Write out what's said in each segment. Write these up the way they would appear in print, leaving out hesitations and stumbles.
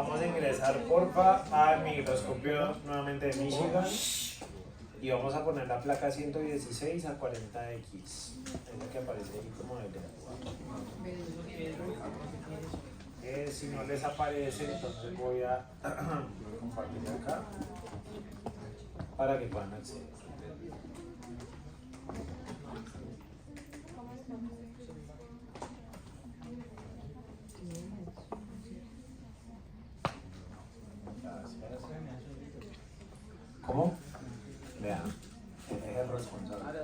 Vamos a ingresar, porfa, al microscopio nuevamente de Michigan y vamos a poner la placa 116 a 40X. Es la que aparece ahí como en el si no les aparece, entonces voy a compartir acá para que puedan acceder. ¿Cómo? Vean, él es el responsable.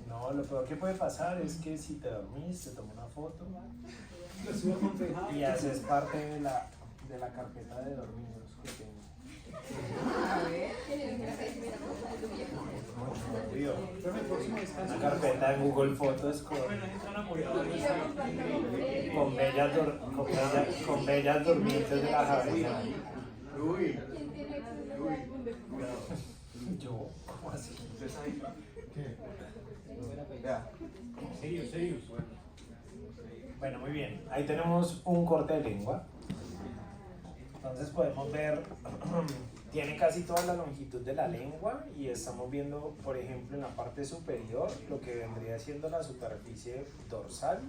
No, lo peor que puede pasar es que si te dormís, te tomas una foto y haces parte de la carpeta de dormidos que tengo. Una carpeta en Google Fotos con bellas durmientes de la Javeriana. Yo, ¿cómo así? Serious. Bueno, muy bien. Ahí tenemos un corte de lengua. Entonces podemos ver, tiene casi toda la longitud de la lengua y estamos viendo, por ejemplo, en la parte superior lo que vendría siendo la superficie dorsal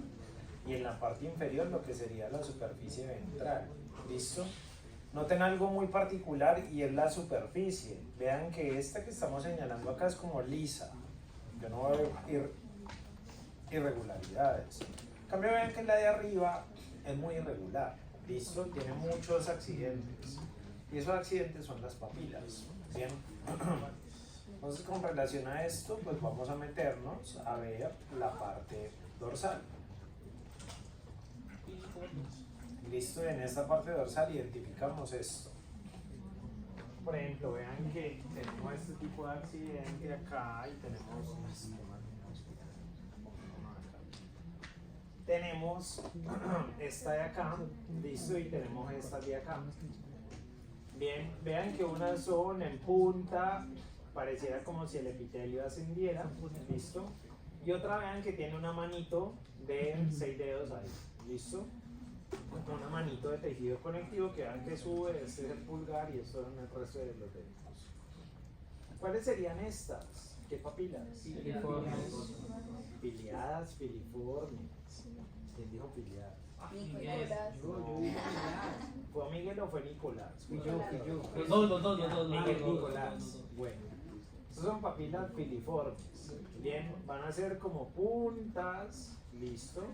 y en la parte inferior lo que sería la superficie ventral. ¿Listo? Noten algo muy particular y es la superficie. Vean que esta que estamos señalando acá es como lisa. Yo no veo irregularidades. En cambio, vean que la de arriba es muy irregular. ¿Listo? Tiene muchos accidentes. Y esos accidentes son las papilas. ¿Bien? Entonces, con relación a esto, pues vamos a meternos a ver la parte dorsal. Listo, en esta parte dorsal identificamos esto. Por ejemplo, vean que tenemos este tipo de accidente acá y tenemos esta de acá, listo, y tenemos esta de acá. Bien, vean que unas son en punta, pareciera como si el epitelio ascendiera, listo, y otra vean que tiene una manito de 6 dedos ahí, listo. Una manito de tejido conectivo que vean que sube, este es el pulgar y esto es el resto de los dedos. ¿Cuáles serían estas? ¿Qué papilas? Filiformes. Filiadas, filiformes. ¿Quién dijo filiadas? Nicolás. ¿Fue Miguel o fue Nicolás? Fui yo. Los dos. Miguel Nicolás. Bueno, estas son papilas filiformes. Bien, van a ser como puntas, listo.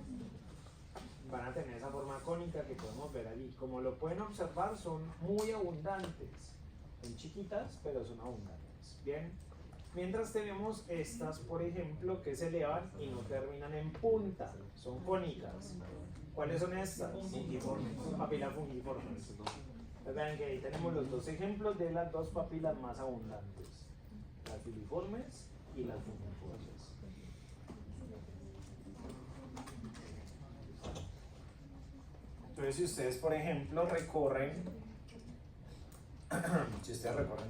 Van a tener esa forma cónica que podemos ver allí. Como lo pueden observar, son muy abundantes. Son chiquitas, pero son abundantes. Bien. Mientras tenemos estas, por ejemplo, que se elevan y no terminan en punta. Son cónicas. ¿Cuáles son estas? Fungiformes. Papilas fungiformes. Pues vean que ahí tenemos los dos ejemplos de las dos papilas más abundantes. Las filiformes y las fungiformes. Entonces, si ustedes, por ejemplo, recorren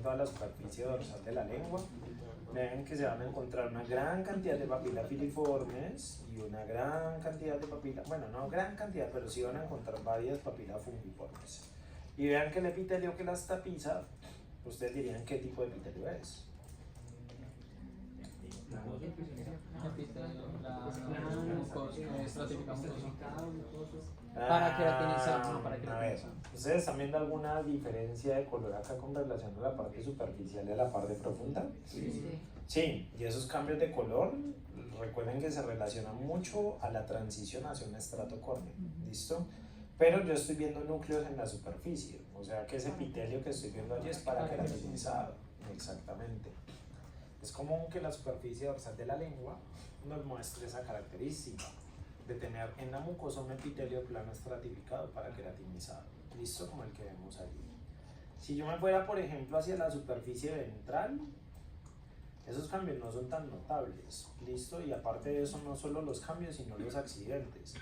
toda la superficie dorsal de la lengua, ven que se van a encontrar una gran cantidad de papilas filiformes y una gran cantidad de papilas, bueno, no gran cantidad, pero sí van a encontrar varias papilas fungiformes. Y vean que el epitelio que las tapiza, ustedes dirían qué tipo de epitelio es. Para queratinizar, no para A ver, queratinizar. ¿ustedes están viendo alguna diferencia de color acá con relación a la parte superficial y a la parte profunda? Sí, y esos cambios de color, recuerden que se relacionan mucho a la transición hacia un estrato córneo, ¿listo? Pero yo estoy viendo núcleos en la superficie, o sea que ese epitelio que estoy viendo allí es paraqueratinizado, exactamente. Es común que la superficie dorsal de la lengua nos muestre esa característica de tener en la mucosa un epitelio plano estratificado paraqueratinizado, listo, como el que vemos allí. Si yo me fuera, por ejemplo, hacia la superficie ventral, esos cambios no son tan notables, listo, y aparte de eso no solo los cambios sino los accidentes.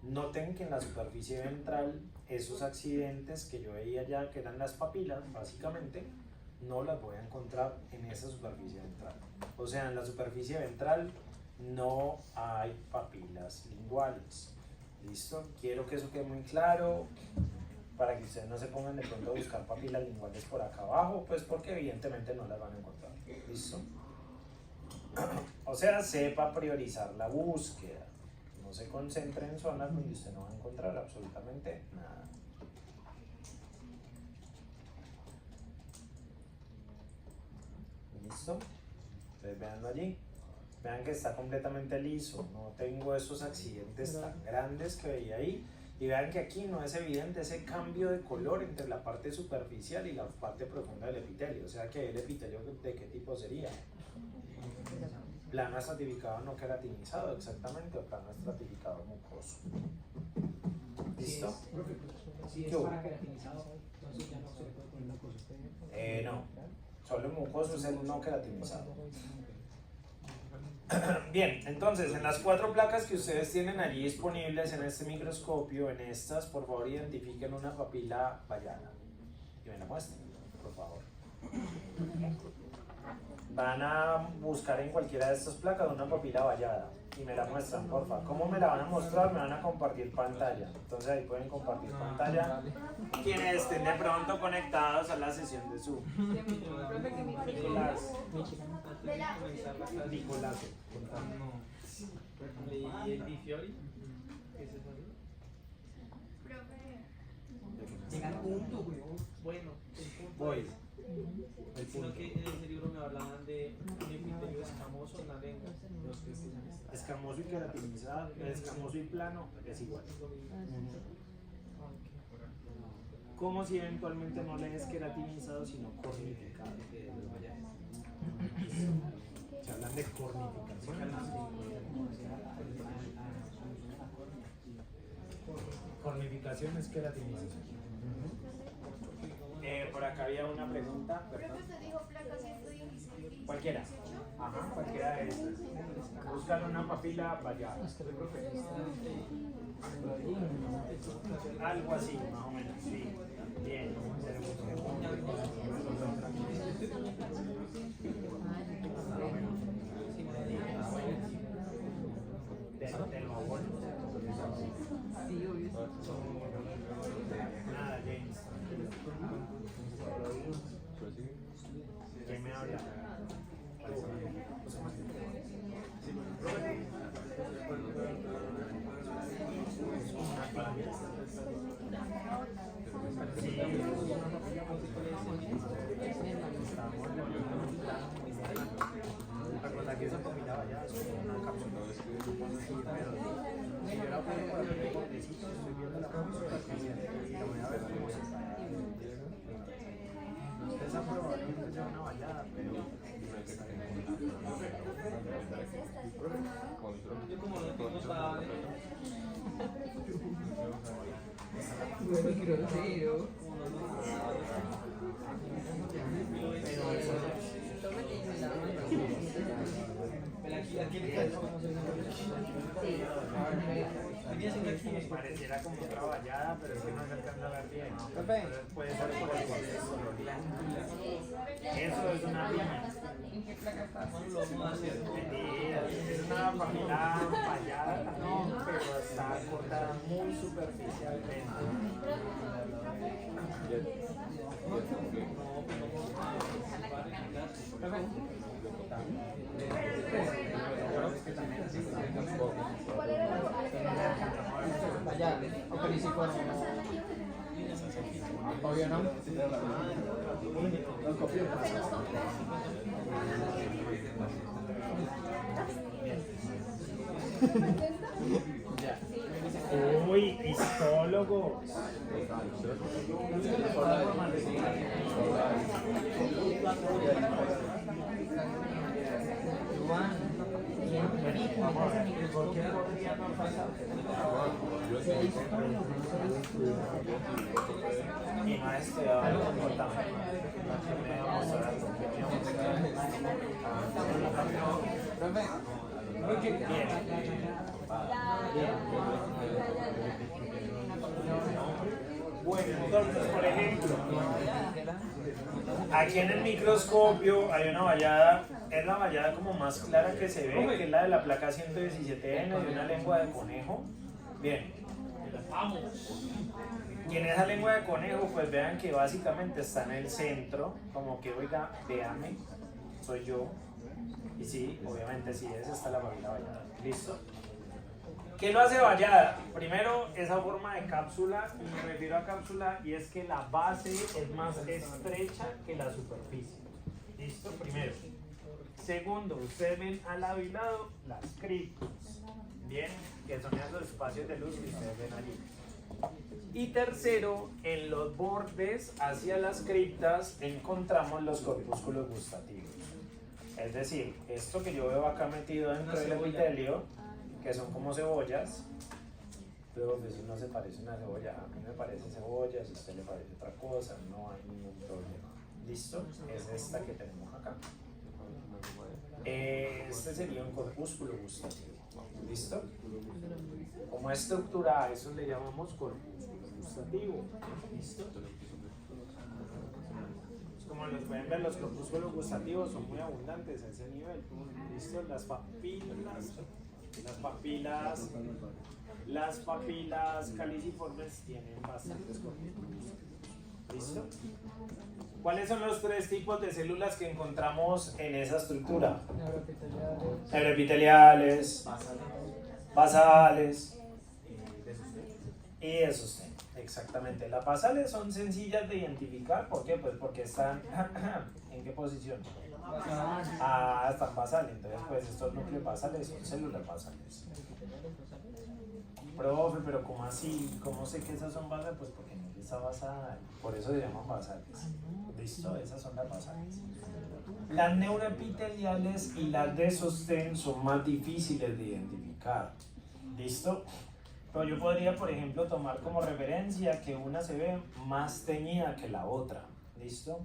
Noten que en la superficie ventral esos accidentes que yo veía ya que eran las papilas básicamente no las voy a encontrar en esa superficie ventral. O sea, en la superficie ventral no hay papilas linguales. ¿Listo? Quiero que eso quede muy claro para que ustedes no se pongan de pronto a buscar papilas linguales por acá abajo, pues porque evidentemente no las van a encontrar. ¿Listo? O sea, sepa priorizar la búsqueda. No se concentre en zonas donde usted no va a encontrar absolutamente nada. ¿Listo? Entonces veanlo allí. Vean que está completamente liso. No tengo esos accidentes tan grandes que veía ahí. Y vean que aquí no es evidente ese cambio de color entre la parte superficial y la parte profunda del epitelio. O sea que el epitelio, ¿de qué tipo sería? Plano estratificado no queratinizado, exactamente, o plano estratificado mucoso. ¿Listo? Si es para queratinizado, entonces ya no se le puede poner mucoso. No, solo mucoso es el no queratinizado. Bien, entonces en las 4 placas que ustedes tienen allí disponibles en este microscopio, en estas, por favor identifiquen una papila vallada y me la muestren, por favor. Van a buscar en cualquiera de estas placas una papila vallada y me la muestran, porfa. ¿Cómo me la van a mostrar? Me van a compartir pantalla. Entonces ahí pueden compartir pantalla. Quienes estén de pronto conectados a la sesión de Zoom. Nicolás. Nicolás. ¿Y el Di Fiori? ¿Qué es eso? Llega al punto, weón. Bueno, el punto. Voy. Sino que en ese libro me hablaban de un epitelio escamoso en la lengua. Escamoso y queratinizado, escamoso y plano es igual. Como si eventualmente no le es queratinizado, sino cornificado. Se hablan de cornificación. Cornificación es queratinización. Por acá había una pregunta. Creo que usted dijo placa 116. Cualquiera. Ajá, cualquiera de estas. Buscan una papila vallada. Algo así, más o menos. Sí. Bien. Te lo abono. Nada, James. ¿Quién me habla? Recuerda que esa papila vallada es una cápsula. Si yo la pongo para ver el bordecito, estoy viendo la foto y la voy a ver cómo se está. Esa probablemente sea una vallada, pero Yo como no tengo para... pareciera como otra vallada, pero es que no se alcanza a ver bien. Entonces puede ser por el contexto. Eso es una piña. Es una papila vallada también, pero está cortada muy superficialmente. ¿Cuál era la papila? Allá, o ni siquiera. Obvio no. Uy, histólogos. Vamos a ver, ¿por qué podría no pasar? Y no es que algo importante. Me voy a mostrar algo. Bien. Bueno, entonces, por ejemplo, aquí en el microscopio hay una vallada, es la vallada como más clara que se ve, que es la de la placa 117N de una lengua de conejo. Bien. Y en esa lengua de conejo, pues vean que básicamente está en el centro, como que, oiga, véame, soy yo. Y sí, obviamente sí, esa está la familia vallada. ¿Listo? ¿Qué lo hace vallada? Primero, esa forma de cápsula, y me refiero a cápsula, y es que la base es más estrecha que la superficie. ¿Listo? Primero. Segundo, ustedes ven al lado y lado las criptas. Bien, que son esos espacios de luz que ustedes ven allí. Y tercero, en los bordes hacia las criptas encontramos los corpúsculos gustativos. Es decir, esto que yo veo acá metido dentro del epitelio, que son como cebollas, pero eso no se parece a una cebolla, a mí me parece cebolla, si a usted le parece otra cosa, no hay ningún problema. ¿Listo? Es esta que tenemos acá. Este sería un corpúsculo gustativo. ¿Listo? Como estructura a eso le llamamos corpúsculo gustativo. ¿Listo? Como los pueden ver, los corpúsculos gustativos son muy abundantes a ese nivel. ¿Listo? Las papilas caliciformes tienen bastantes corpúsculos. ¿Listo? ¿Cuáles son los tres tipos de células que encontramos en esa estructura? Neuroepiteliales, basales y de sostén. Exactamente. Las basales son sencillas de identificar. ¿Por qué? Pues porque están ¿en qué posición? Están basales. Entonces, pues estos núcleos basales son células basales. Profe, pero ¿cómo así? ¿Cómo sé que esas son basales? Pues porque no está basal. Por eso se llaman basales. ¿Listo? Esas son las basales. Las neuroepiteliales y las de sostén son más difíciles de identificar. ¿Listo? Pero yo podría, por ejemplo, tomar como referencia que una se ve más teñida que la otra. ¿Listo?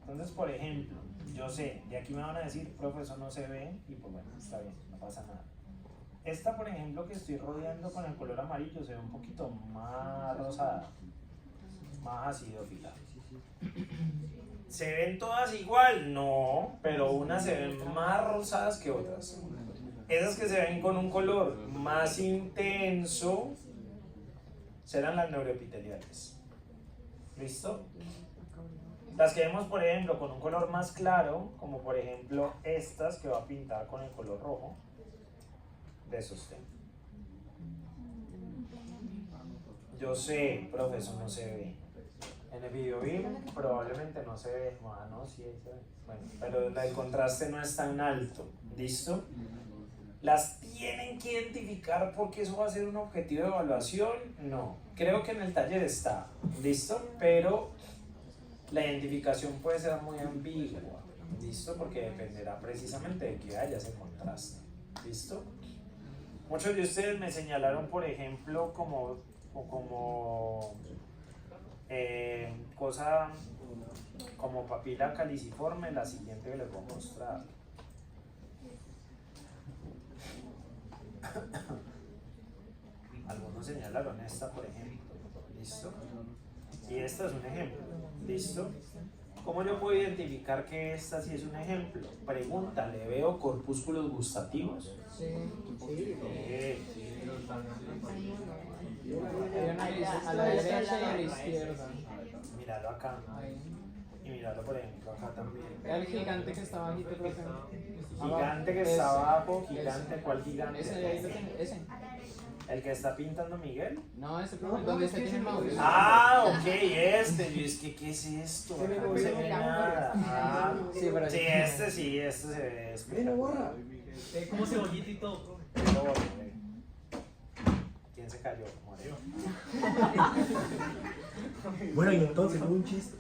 Entonces, por ejemplo, yo sé, de aquí me van a decir, profe, eso no se ve, y pues bueno, está bien, no pasa nada. Esta, por ejemplo, que estoy rodeando con el color amarillo, se ve un poquito más rosada, más acidófila. ¿Se ven todas igual? No, pero unas se ven más rosadas que otras. Esas que se ven con un color más intenso serán las neuroepiteliales. ¿Listo? Las que vemos, por ejemplo, con un color más claro, como por ejemplo estas que va a pintar con el color rojo, de sostén. Yo sé, profe, eso no se ve. En el video probablemente no se ve. No, sí, ahí se ve. Bueno, pero el contraste no es tan alto. ¿Listo? ¿Las tienen que identificar porque eso va a ser un objetivo de evaluación? No. Creo que en el taller está. ¿Listo? Pero la identificación puede ser muy ambigua. ¿Listo? Porque dependerá precisamente de que haya ese contraste. ¿Listo? Muchos de ustedes me señalaron, por ejemplo, como cosa como papila caliciforme, la siguiente que les voy a mostrar. Algunos señalaron esta, por ejemplo. ¿Listo? Y esta es un ejemplo. ¿Listo? ¿Cómo yo puedo identificar que esta sí es un ejemplo? Pregunta, ¿le veo corpúsculos gustativos? Sí. A la derecha y a la izquierda. Míralo acá. Y míralo, por ejemplo, acá también. El gigante que está bajito, profe. Gigante que está abajo, gigante, ¿cuál gigante? Ese de ahí lo tengo, ese. ¿El que está pintando Miguel? No, ese, profe, donde se tiene el mouse. Ok, este. Yo es que, ¿qué es esto? Acá no se ve nada. Sí, pero Sí, este se ve espectacular. Como cebollita y todo. ¿Quién se cayó? Moreno. Bueno, y entonces un chiste.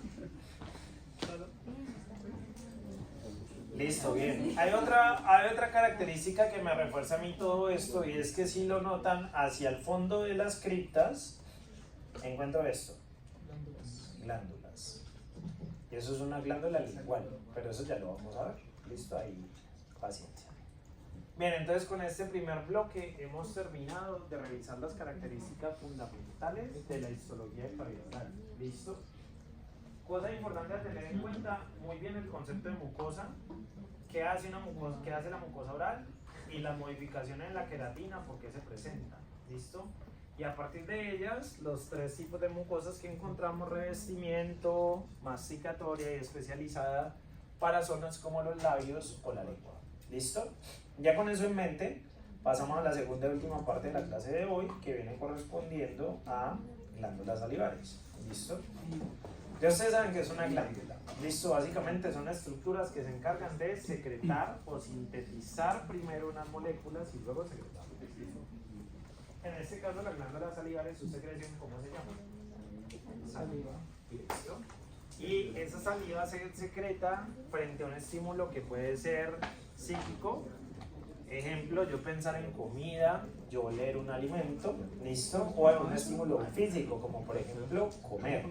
Listo, bien. Hay otra característica que me refuerza a mí todo esto, y es que si lo notan, hacia el fondo de las criptas encuentro esto. Glándulas. Y eso es una glándula lingual, pero eso ya lo vamos a ver. Listo, ahí, paciencia. Bien, entonces con este primer bloque hemos terminado de revisar las características fundamentales de la histología de cavidad oral. ¿Listo? Cosa importante a tener en cuenta, muy bien el concepto de mucosa, qué hace la mucosa oral y las modificaciones en la queratina, por qué se presenta. ¿Listo? Y a partir de ellas, los tres tipos de mucosas que encontramos: revestimiento, masticatoria y especializada para zonas como los labios o la lengua. ¿Listo? Ya con eso en mente, pasamos a la segunda y última parte de la clase de hoy, que viene correspondiendo a glándulas salivares. ¿Listo? Ya ustedes saben que es una glándula. ¿Listo? Básicamente son estructuras que se encargan de secretar o sintetizar primero unas moléculas y luego secretarlas. En este caso, la glándula salivar, su secreción, ¿cómo se llama? Saliva. ¿Listo? Y esa saliva se secreta frente a un estímulo que puede ser psíquico. Ejemplo, yo pensar en comida, yo oler un alimento, ¿listo? O en un estímulo físico, como por ejemplo comer,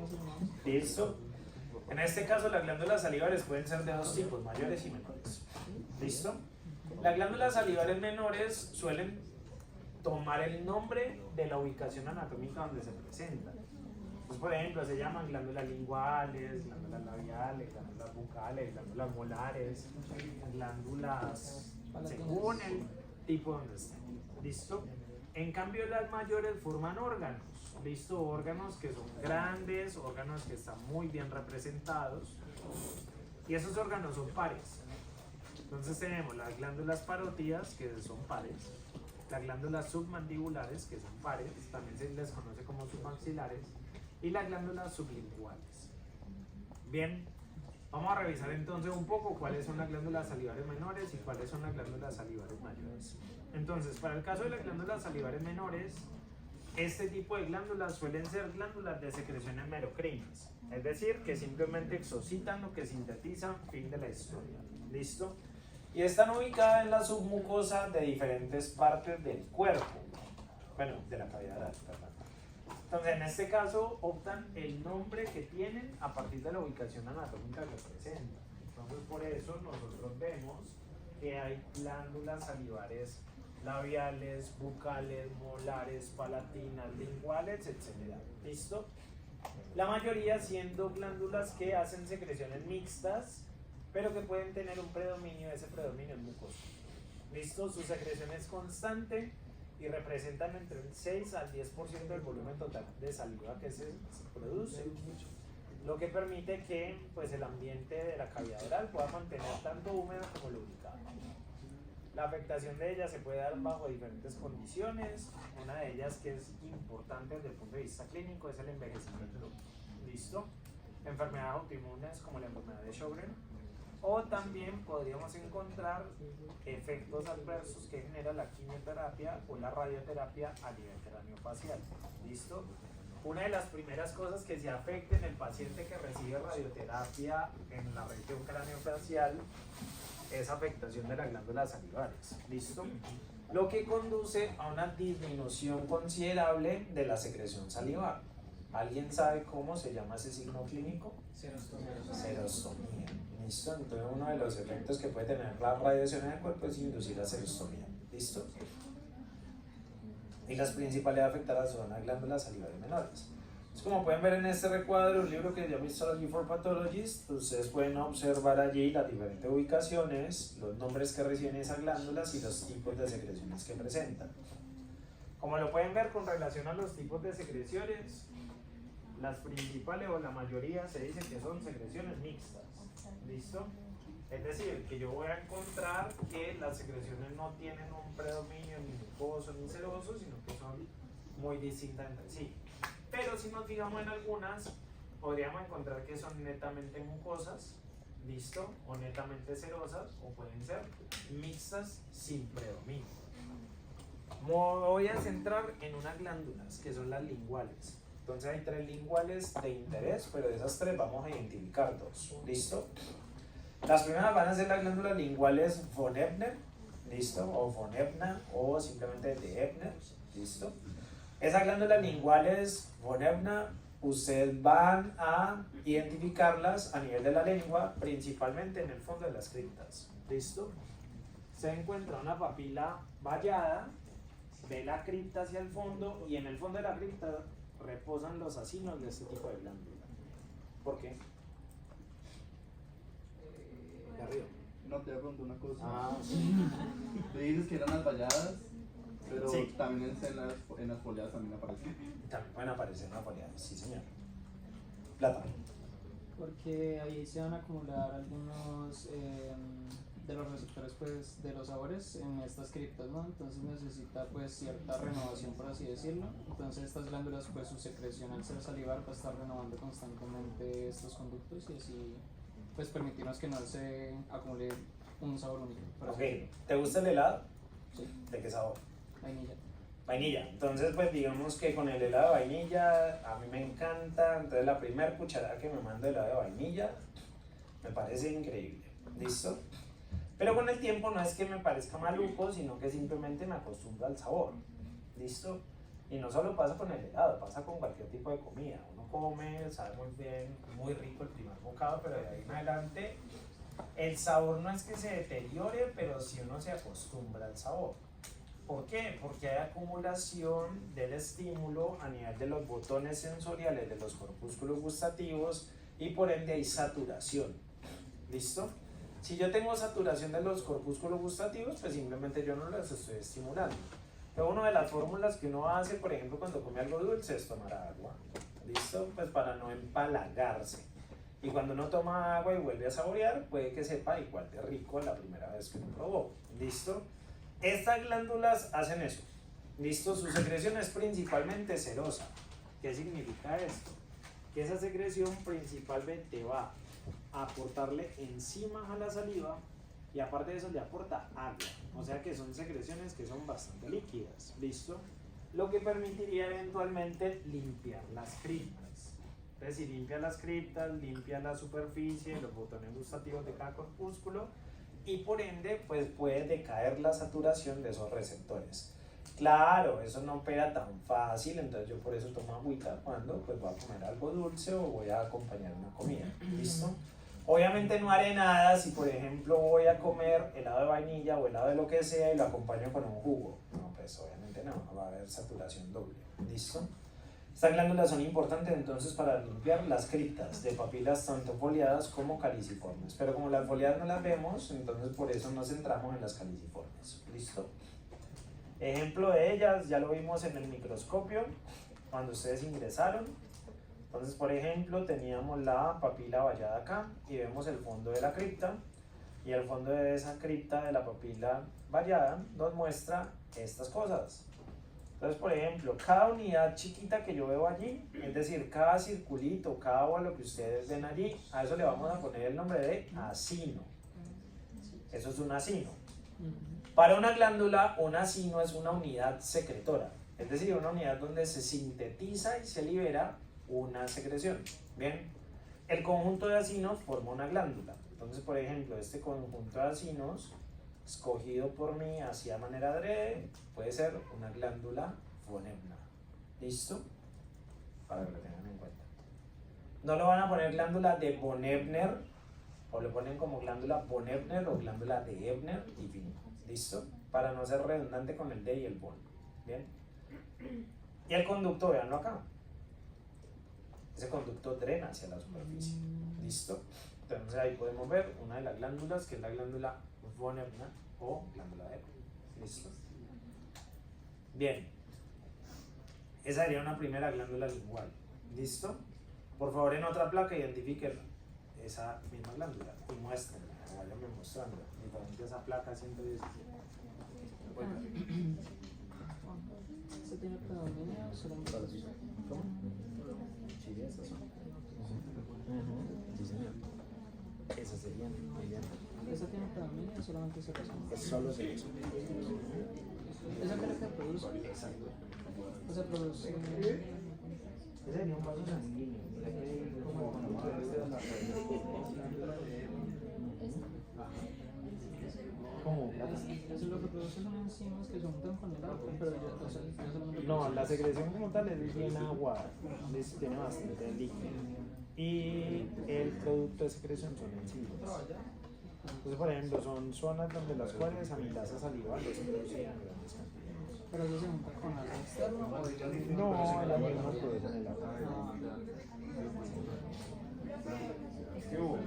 ¿listo? En este caso, las glándulas salivares pueden ser de dos tipos, mayores y menores, ¿listo? Las glándulas salivares menores suelen tomar el nombre de la ubicación anatómica donde se presentan. Pues, por ejemplo, se llaman glándulas linguales, glándulas labiales, glándulas bucales, glándulas molares, glándulas según el tipo donde estén. ¿Listo? En cambio, las mayores forman órganos. ¿Listo? Órganos que son grandes, órganos que están muy bien representados. Y esos órganos son pares. Entonces tenemos las glándulas parótidas, que son pares, las glándulas submandibulares, que son pares, también se les conoce como submaxilares, y las glándulas sublinguales. Bien, vamos a revisar entonces un poco cuáles son las glándulas salivares menores y cuáles son las glándulas salivares mayores. Entonces, para el caso de las glándulas salivares menores, este tipo de glándulas suelen ser glándulas de secreciones merocrinas, es decir, que simplemente exocitan o que sintetizan, fin de la historia. ¿Listo? Y están ubicadas en la submucosa de diferentes partes del cuerpo, bueno, de la cavidad oral, perdón. Entonces, en este caso, optan el nombre que tienen a partir de la ubicación anatómica que presentan. Entonces, por eso nosotros vemos que hay glándulas salivares labiales, bucales, molares, palatinas, linguales, etc. ¿Listo? La mayoría siendo glándulas que hacen secreciones mixtas, pero que pueden tener un predominio, ese predominio es mucoso. ¿Listo? Su secreción es constante y representan entre el 6 al 10% del volumen total de saliva que se produce, lo que permite que pues, el ambiente de la cavidad oral pueda mantener tanto húmedo como lubricado. La afectación de ella se puede dar bajo diferentes condiciones. Una de ellas, que es importante desde el punto de vista clínico, es el envejecimiento. ¿Listo? Enfermedades autoinmunes como la enfermedad de Sjögren, o también podríamos encontrar efectos adversos que genera la quimioterapia o la radioterapia a nivel craneofacial. ¿Listo? Una de las primeras cosas que se afecta en el paciente que recibe radioterapia en la región craneofacial es afectación de las glándulas salivares. ¿Listo? Lo que conduce a una disminución considerable de la secreción salivar. ¿Alguien sabe cómo se llama ese signo clínico? Serostomía. ¿Listo? Entonces uno de los efectos que puede tener la radiación en el cuerpo es inducir la serostomía. ¿Listo? Y las principales afectadas son las glándulas salivares menores. Entonces, como pueden ver en este recuadro, un libro que se llama Histology for Pathologists, ustedes pueden observar allí las diferentes ubicaciones, los nombres que reciben esas glándulas y los tipos de secreciones que presentan. Como lo pueden ver con relación a los tipos de secreciones, las principales o la mayoría se dice que son secreciones mixtas. ¿Listo? Es decir, que yo voy a encontrar que las secreciones no tienen un predominio ni mucoso ni seroso, sino que son muy distintas entre sí. Pero si nos fijamos en algunas, podríamos encontrar que son netamente mucosas, ¿listo? O netamente serosas, o pueden ser mixtas sin predominio. Me voy a centrar en unas glándulas, que son las linguales. Entonces hay tres linguales de interés, pero de esas tres vamos a identificar dos. ¿Listo? Las primeras van a ser las glándulas linguales von Ebner, ¿listo? O von Ebner, o simplemente de Ebner, ¿listo? Esas glándulas linguales von Ebner, ustedes van a identificarlas a nivel de la lengua, principalmente en el fondo de las criptas, ¿listo? se encuentra una papila vallada, ve la cripta hacia el fondo y en el fondo de la cripta reposan los acinos de este tipo de glándula. ¿Por qué? De arriba. No, te voy a preguntar una cosa. Ah, Te dices que eran las valladas, pero sí. también en las foliadas también aparecen. También pueden aparecer una foliada, sí señor. Plata. Porque ahí se van a acumular algunos de los receptores pues, de los sabores en estas criptas, ¿no? Entonces necesita pues cierta renovación, por así decirlo. Entonces estas glándulas, pues su secreción al ser salivar va a estar renovando constantemente estos conductos y así pues permitirnos que no se acumule un sabor único. Ok, ¿te gusta el helado? Sí, ¿De qué sabor? vainilla. Vainilla. Entonces pues digamos que con el helado de vainilla a mí me encanta. Entonces la primera cucharada que me manda helado de vainilla me parece increíble. ¿Listo? Pero con el tiempo no es que me parezca maluco, sino que simplemente me acostumbro al sabor. ¿Listo? Y no solo pasa con el helado, pasa con cualquier tipo de comida. Uno come, sabe muy bien, muy rico el primer bocado, pero de ahí en adelante el sabor no es que se deteriore, pero sí uno se acostumbra al sabor. ¿Por qué? Porque hay acumulación del estímulo a nivel de los botones sensoriales de los corpúsculos gustativos y por ende hay saturación. ¿Listo? Si yo tengo saturación de los corpúsculos gustativos, pues simplemente yo no los estoy estimulando. Pero una de las fórmulas que uno hace, por ejemplo, cuando come algo dulce es tomar agua. ¿Listo? Pues para no empalagarse. Y cuando uno toma agua y vuelve a saborear, puede que sepa igual de rico la primera vez que uno probó. ¿Listo? Estas glándulas hacen eso. ¿Listo? Su secreción es principalmente serosa. ¿Qué significa esto? Que esa secreción principalmente va a aportarle enzimas a la saliva y aparte de eso le aporta agua. O sea que son secreciones que son bastante líquidas. ¿Listo? Lo que permitiría eventualmente limpiar las criptas. Entonces si limpia las criptas, limpia la superficie, los botones gustativos de cada corpúsculo y por ende pues puede decaer la saturación de esos receptores. Claro, eso no opera tan fácil, entonces yo por eso tomo agüita cuando pues voy a comer algo dulce o voy a acompañar una comida. ¿Listo? Obviamente no haré nada si por ejemplo voy a comer helado de vainilla o helado de lo que sea y lo acompaño con un jugo. No, pues obviamente no, va a haber saturación doble. ¿Listo? Estas glándulas son importantes entonces para limpiar las criptas de papilas tanto foliadas como caliciformes. Pero como las foliadas no las vemos, entonces por eso nos centramos en las caliciformes. ¿Listo? Ejemplo de ellas, ya lo vimos en el microscopio cuando ustedes ingresaron. Entonces, por ejemplo, teníamos la papila vallada acá y vemos el fondo de la cripta. Y el fondo de esa cripta de la papila vallada nos muestra estas cosas. Entonces, por ejemplo, cada unidad chiquita que yo veo allí, es decir, cada circulito, cada bola que ustedes ven allí, a eso le vamos a poner el nombre de acino. Eso es un acino. Para una glándula, un acino es una unidad secretora, es decir, una unidad donde se sintetiza y se libera una secreción. Bien, el conjunto de acinos forma una glándula. Entonces, por ejemplo, este conjunto de acinos, escogido por mí hacia manera adrede, puede ser una glándula von Ebner. ¿Listo? Para que lo tengan en cuenta. No lo van a poner glándula de von Ebner, o lo ponen como glándula von Ebner o glándula de Ebner y fin. ¿Listo? Para no ser redundante con el de y el von. Bien. Y el conducto, véanlo acá. Ese conducto drena hacia la superficie. ¿Listo? Entonces ahí podemos ver una de las glándulas, que es la glándula von Ebner o glándula de Ebner. ¿Listo? Bien. Esa sería una primera glándula lingual. ¿Listo? Por favor, en otra placa identifiquen esa misma glándula y muéstrenla, o váyanme mostrando, diferente a esa placa 117. ¿Se tiene predominio o solamente? ¿Cómo? Sí, esas son. Sí, señor. Esas serían, muy bien. ¿Esa tiene predominio o solamente se resume? Es solo sexo. ¿Esa qué es la que produce? Exacto. O sea, produce... Ese sería un vaso sanguíneo. ¿Cómo? Eso lo que produce son enzimas que se juntan con el agua, pero yo, o sea, yo solamente... No, la secreción como tal es bien agua, tiene bastante líquido. Y el producto de secreción son enzimas. Entonces, por ejemplo, son zonas donde las cuales amilasa salivales producían grandes cantidades. Pero eso se junta con algo externo o ellos mismos No, producen ellas mismas producen el agua. ¿Qué hubo?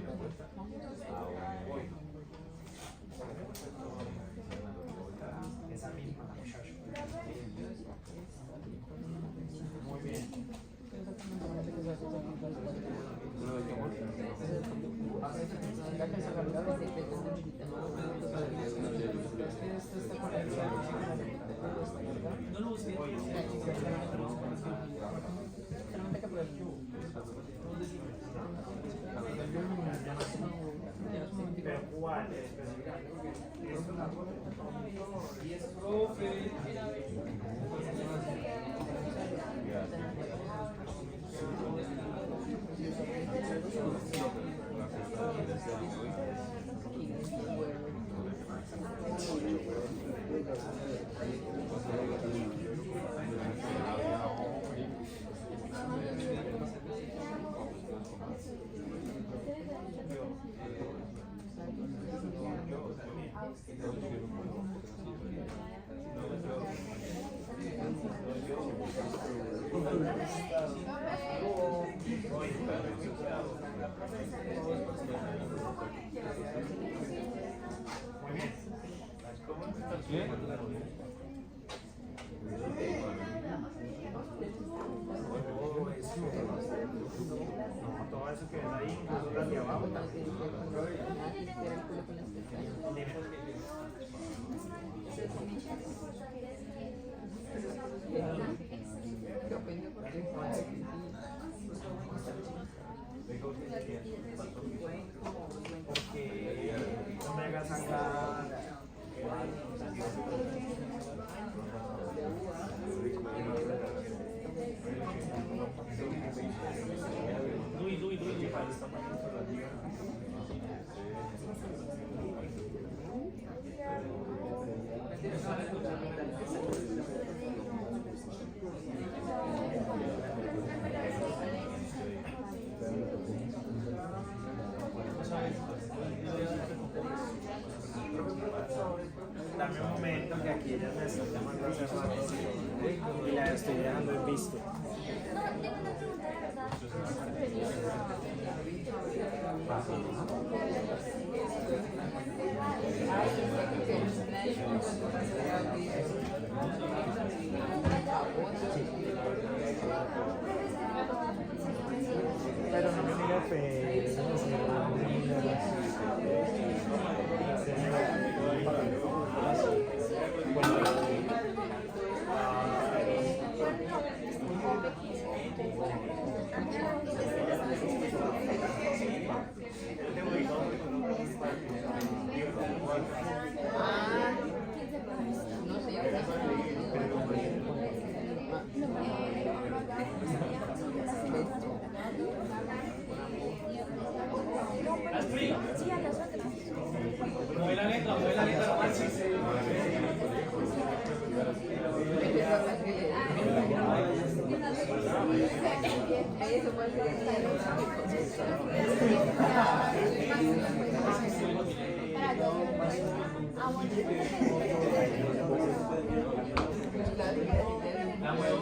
Esa misma, muchacho. Muy bien. No lo busqué. Pero ¿cuál? Profe. Todo eso que ven ahí, incluso las de abajo. Porque no me hagas sacar. Dame un momento que aquí ella me está llamando hace rato y la estoy dejando en visto. No, tengo una pregunta de verdad. Pero no me digas Sí, a las otras. Mueve la letra, Maxi. La muevo.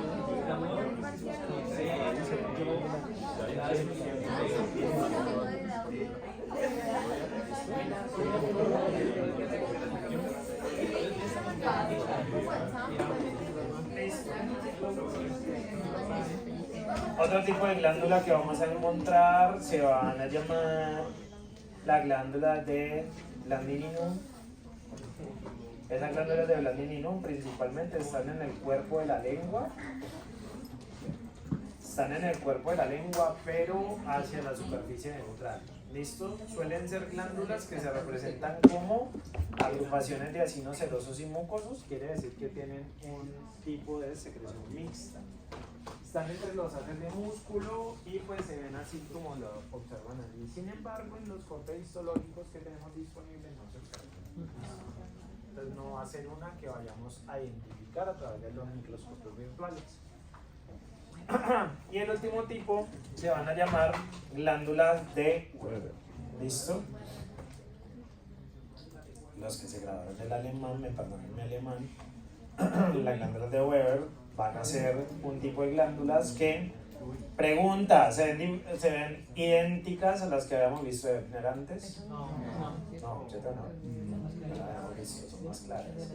Otro tipo de glándula que vamos a encontrar se van a llamar la glándula de Blandinum. Esas glándulas de Blandinum principalmente están en el cuerpo de la lengua. Están en el cuerpo de la lengua, pero hacia la superficie ventral. ¿Listo? Suelen ser glándulas que se representan como agrupaciones de acinos serosos y mucosos, quiere decir que tienen un tipo de secreción mixta. Están entre los haces de músculo y pues se ven así como lo observan allí. Sin embargo, en los cortes histológicos que tenemos disponibles no se observan. Entonces no va a ser una que vayamos a identificar a través de los microscopios virtuales. Y el último tipo se van a llamar glándulas de Weber. ¿Listo? los que se graduaron del alemán, me perdonan mi alemán, las glándulas de Weber van a ser un tipo de glándulas que, pregunta, ¿se ven idénticas a las que habíamos visto de Ebner antes? No, ¿cierto? No. Las habíamos visto, son más claras.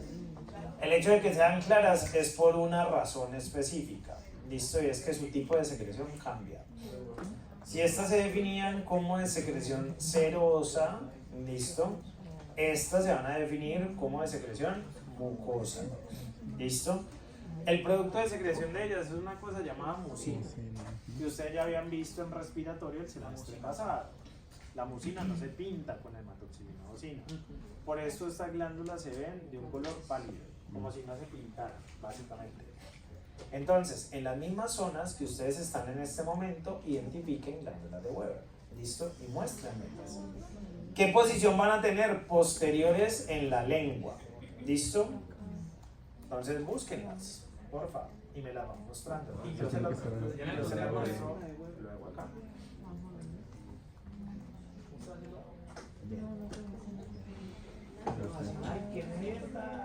El hecho de que sean claras es por una razón específica, ¿listo? Y es que su tipo de secreción cambia. Si estas se definían como de secreción serosa, ¿listo? Estas se van a definir como de secreción mucosa, ¿listo? El producto de secreción de ellas es una cosa llamada mucina, que ustedes ya habían visto en respiratorio el semestre pasado. La mucina no se pinta con hematoxilina. Por eso estas glándulas se ven de un color pálido, como si no se pintaran, básicamente. Entonces, en las mismas zonas que ustedes están en este momento, identifiquen glándulas de Weber, ¿listo? Y muéstrenmelas. ¿Qué posición van a tener? Posteriores en la lengua, ¿listo? Entonces, búsquenlas, por favor, y me las van mostrando. Y yo se las muestro luego acá. Ay, qué mierda.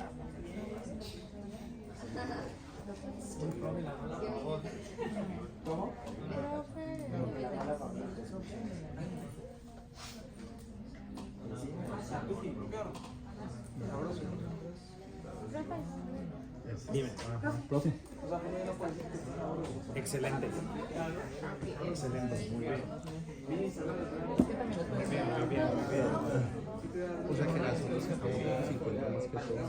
¿Cómo? Dime. Profe. Excelente. Excelente, muy bien. O sea que las cosas que estamos 50 más que todo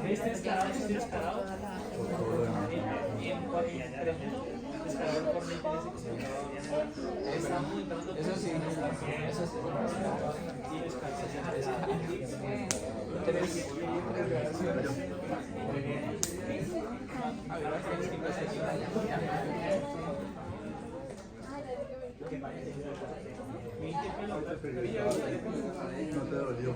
¿Este descarado? ¿Este descarado? por todo lo demás. Eso sí, eso sí. No te dolió.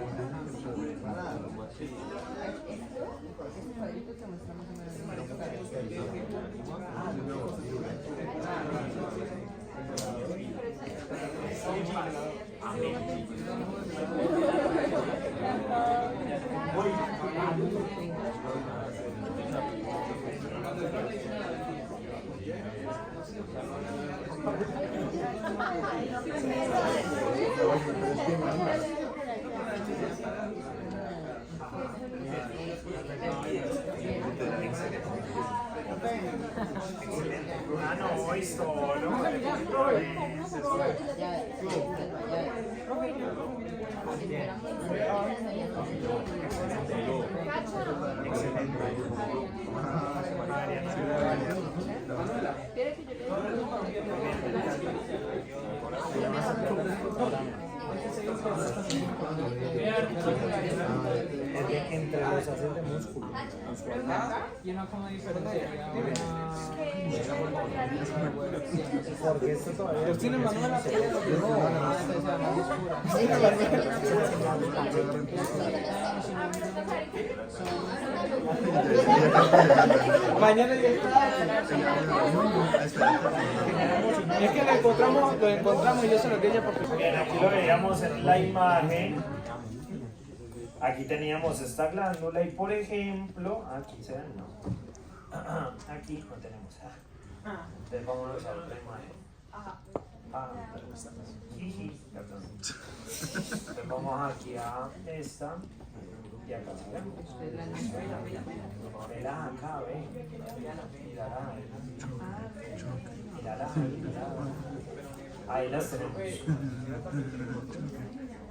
Ah, no, voy solo. Entre los haces de músculo. Y una como diferencia Porque esto todavía Pues tiene manual la piel, mañana ya está. Es que lo encontramos y yo se lo dije porque bien, aquí lo veíamos en la imagen. Aquí teníamos esta glándula y por ejemplo, aquí se ven, ¿no? Aquí no tenemos. Entonces vamos a usar otra imagen. Perdón. Entonces vamos aquí a esta y acá la vemos. Vela acá, ve. Mírala. Ahí las tenemos.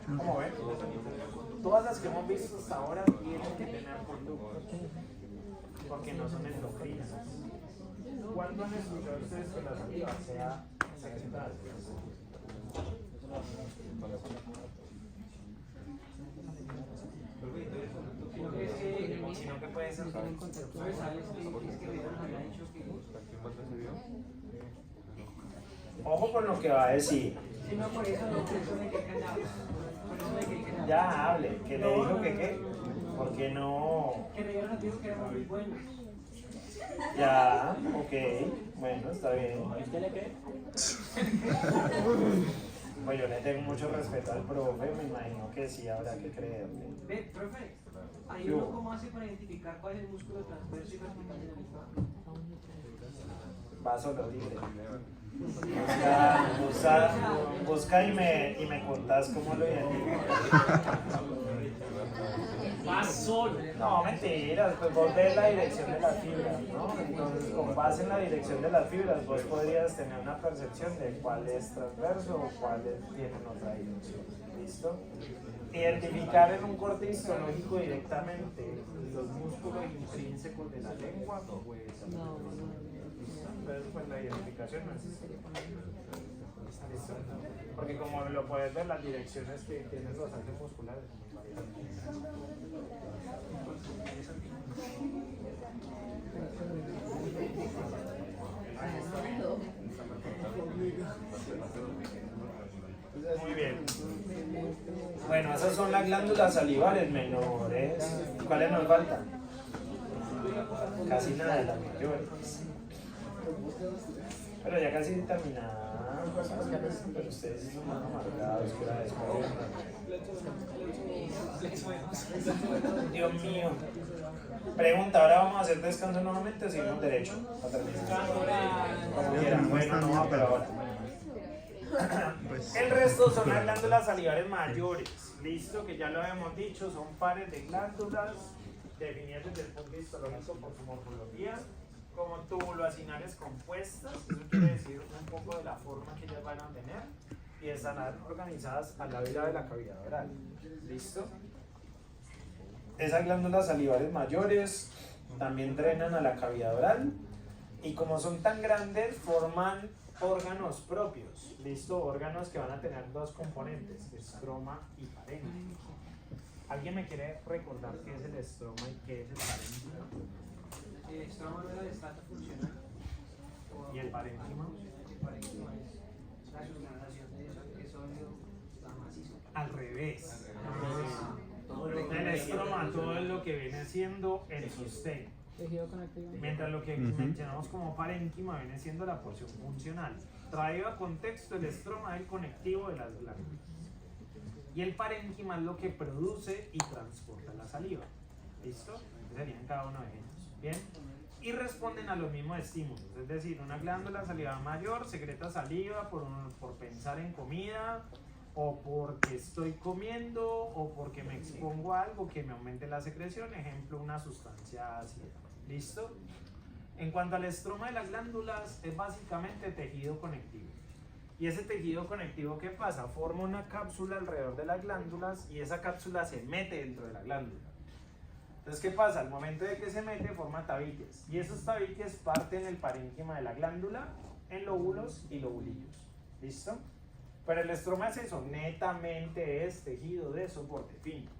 ¿Cómo ven? Todas las que hemos visto hasta ahora tienen que tener conductos, porque no son endocrinas. ¿Cuándo han escuchado ustedes que la saliva sea secretada? Sino que puede ser ojo con lo que va a decir. Ya hable, que le dijo que qué, porque no. Que me dijo que era muy bueno. Ya, ok, bueno, está bien. ¿A usted le cree? Pues yo le tengo mucho respeto al profe, me imagino que sí habrá que creerle. Ve, profe, ¿hay uno cómo hace para identificar cuál es el músculo transverso y vertical de la misma? Va solo, libre. Busca y me contás cómo lo identificas. Va solo. No, mentiras, pues vos ves la dirección de las fibras, ¿no? Entonces, con base en la dirección de las fibras, vos podrías tener una percepción de cuál es transverso o cuáles tienen otra dirección. ¿Listo? Identificar en un corte histológico directamente los músculos intrínsecos de la lengua, pues entonces, pues la identificación no existe. ¿Listo? Porque como lo puedes ver, las direcciones que tienen los ejes musculares son muy variadas. Muy bien. Bueno, esas son las glándulas salivares menores. ¿Cuáles nos faltan? Casi nada de las mayores. Pero ya casi terminamos. Pero ustedes sí son más amargados que la después. Dios mío. Pregunta, ahora vamos a hacer descanso nuevamente o seguimos derecho para terminar. Como quieran. Bueno, no, pero ahora. El resto son las glándulas salivares mayores. Listo, que ya lo habíamos dicho, son pares de glándulas definidas desde el punto histológico por su morfología, como tubulocinares compuestas. Eso quiere decir un poco de la forma que ellas van a tener y estarán organizadas a la vida de la cavidad oral. ¿Listo? Esas glándulas salivares mayores también drenan a la cavidad oral y como son tan grandes forman órganos propios. ¿Listo? Órganos que van a tener dos componentes, estroma y parénquima. ¿Alguien me quiere recordar qué es el estroma y qué es el parénquima? El estroma no era de estrato funcional. ¿Y el parénquima? El parénquima es la sublimación de eso, que es sólido, está macizo. Al revés. El estroma todo es lo que viene siendo el sostén. Tejido conectivo. Mientras lo que mencionamos como parénquima viene siendo la porción funcional. Traído a contexto, el estroma es el conectivo de las glándulas. Y el parénquima es lo que produce y transporta la saliva. ¿Listo? Serían cada uno de ellos. ¿Bien? Y responden a los mismos estímulos. Es decir, una glándula saliva mayor secreta saliva por pensar en comida, o porque estoy comiendo, o porque me expongo a algo que me aumente la secreción. Ejemplo, una sustancia ácida. ¿Listo? En cuanto al estroma de las glándulas, es básicamente tejido conectivo. Y ese tejido conectivo, ¿qué pasa? Forma una cápsula alrededor de las glándulas y esa cápsula se mete dentro de la glándula. Entonces, ¿qué pasa? Al momento de que se mete, forma tabiques. Y esos tabiques parten el parénquima de la glándula en lóbulos y lobulillos. ¿Listo? Pero el estroma es eso, netamente es tejido de soporte fino.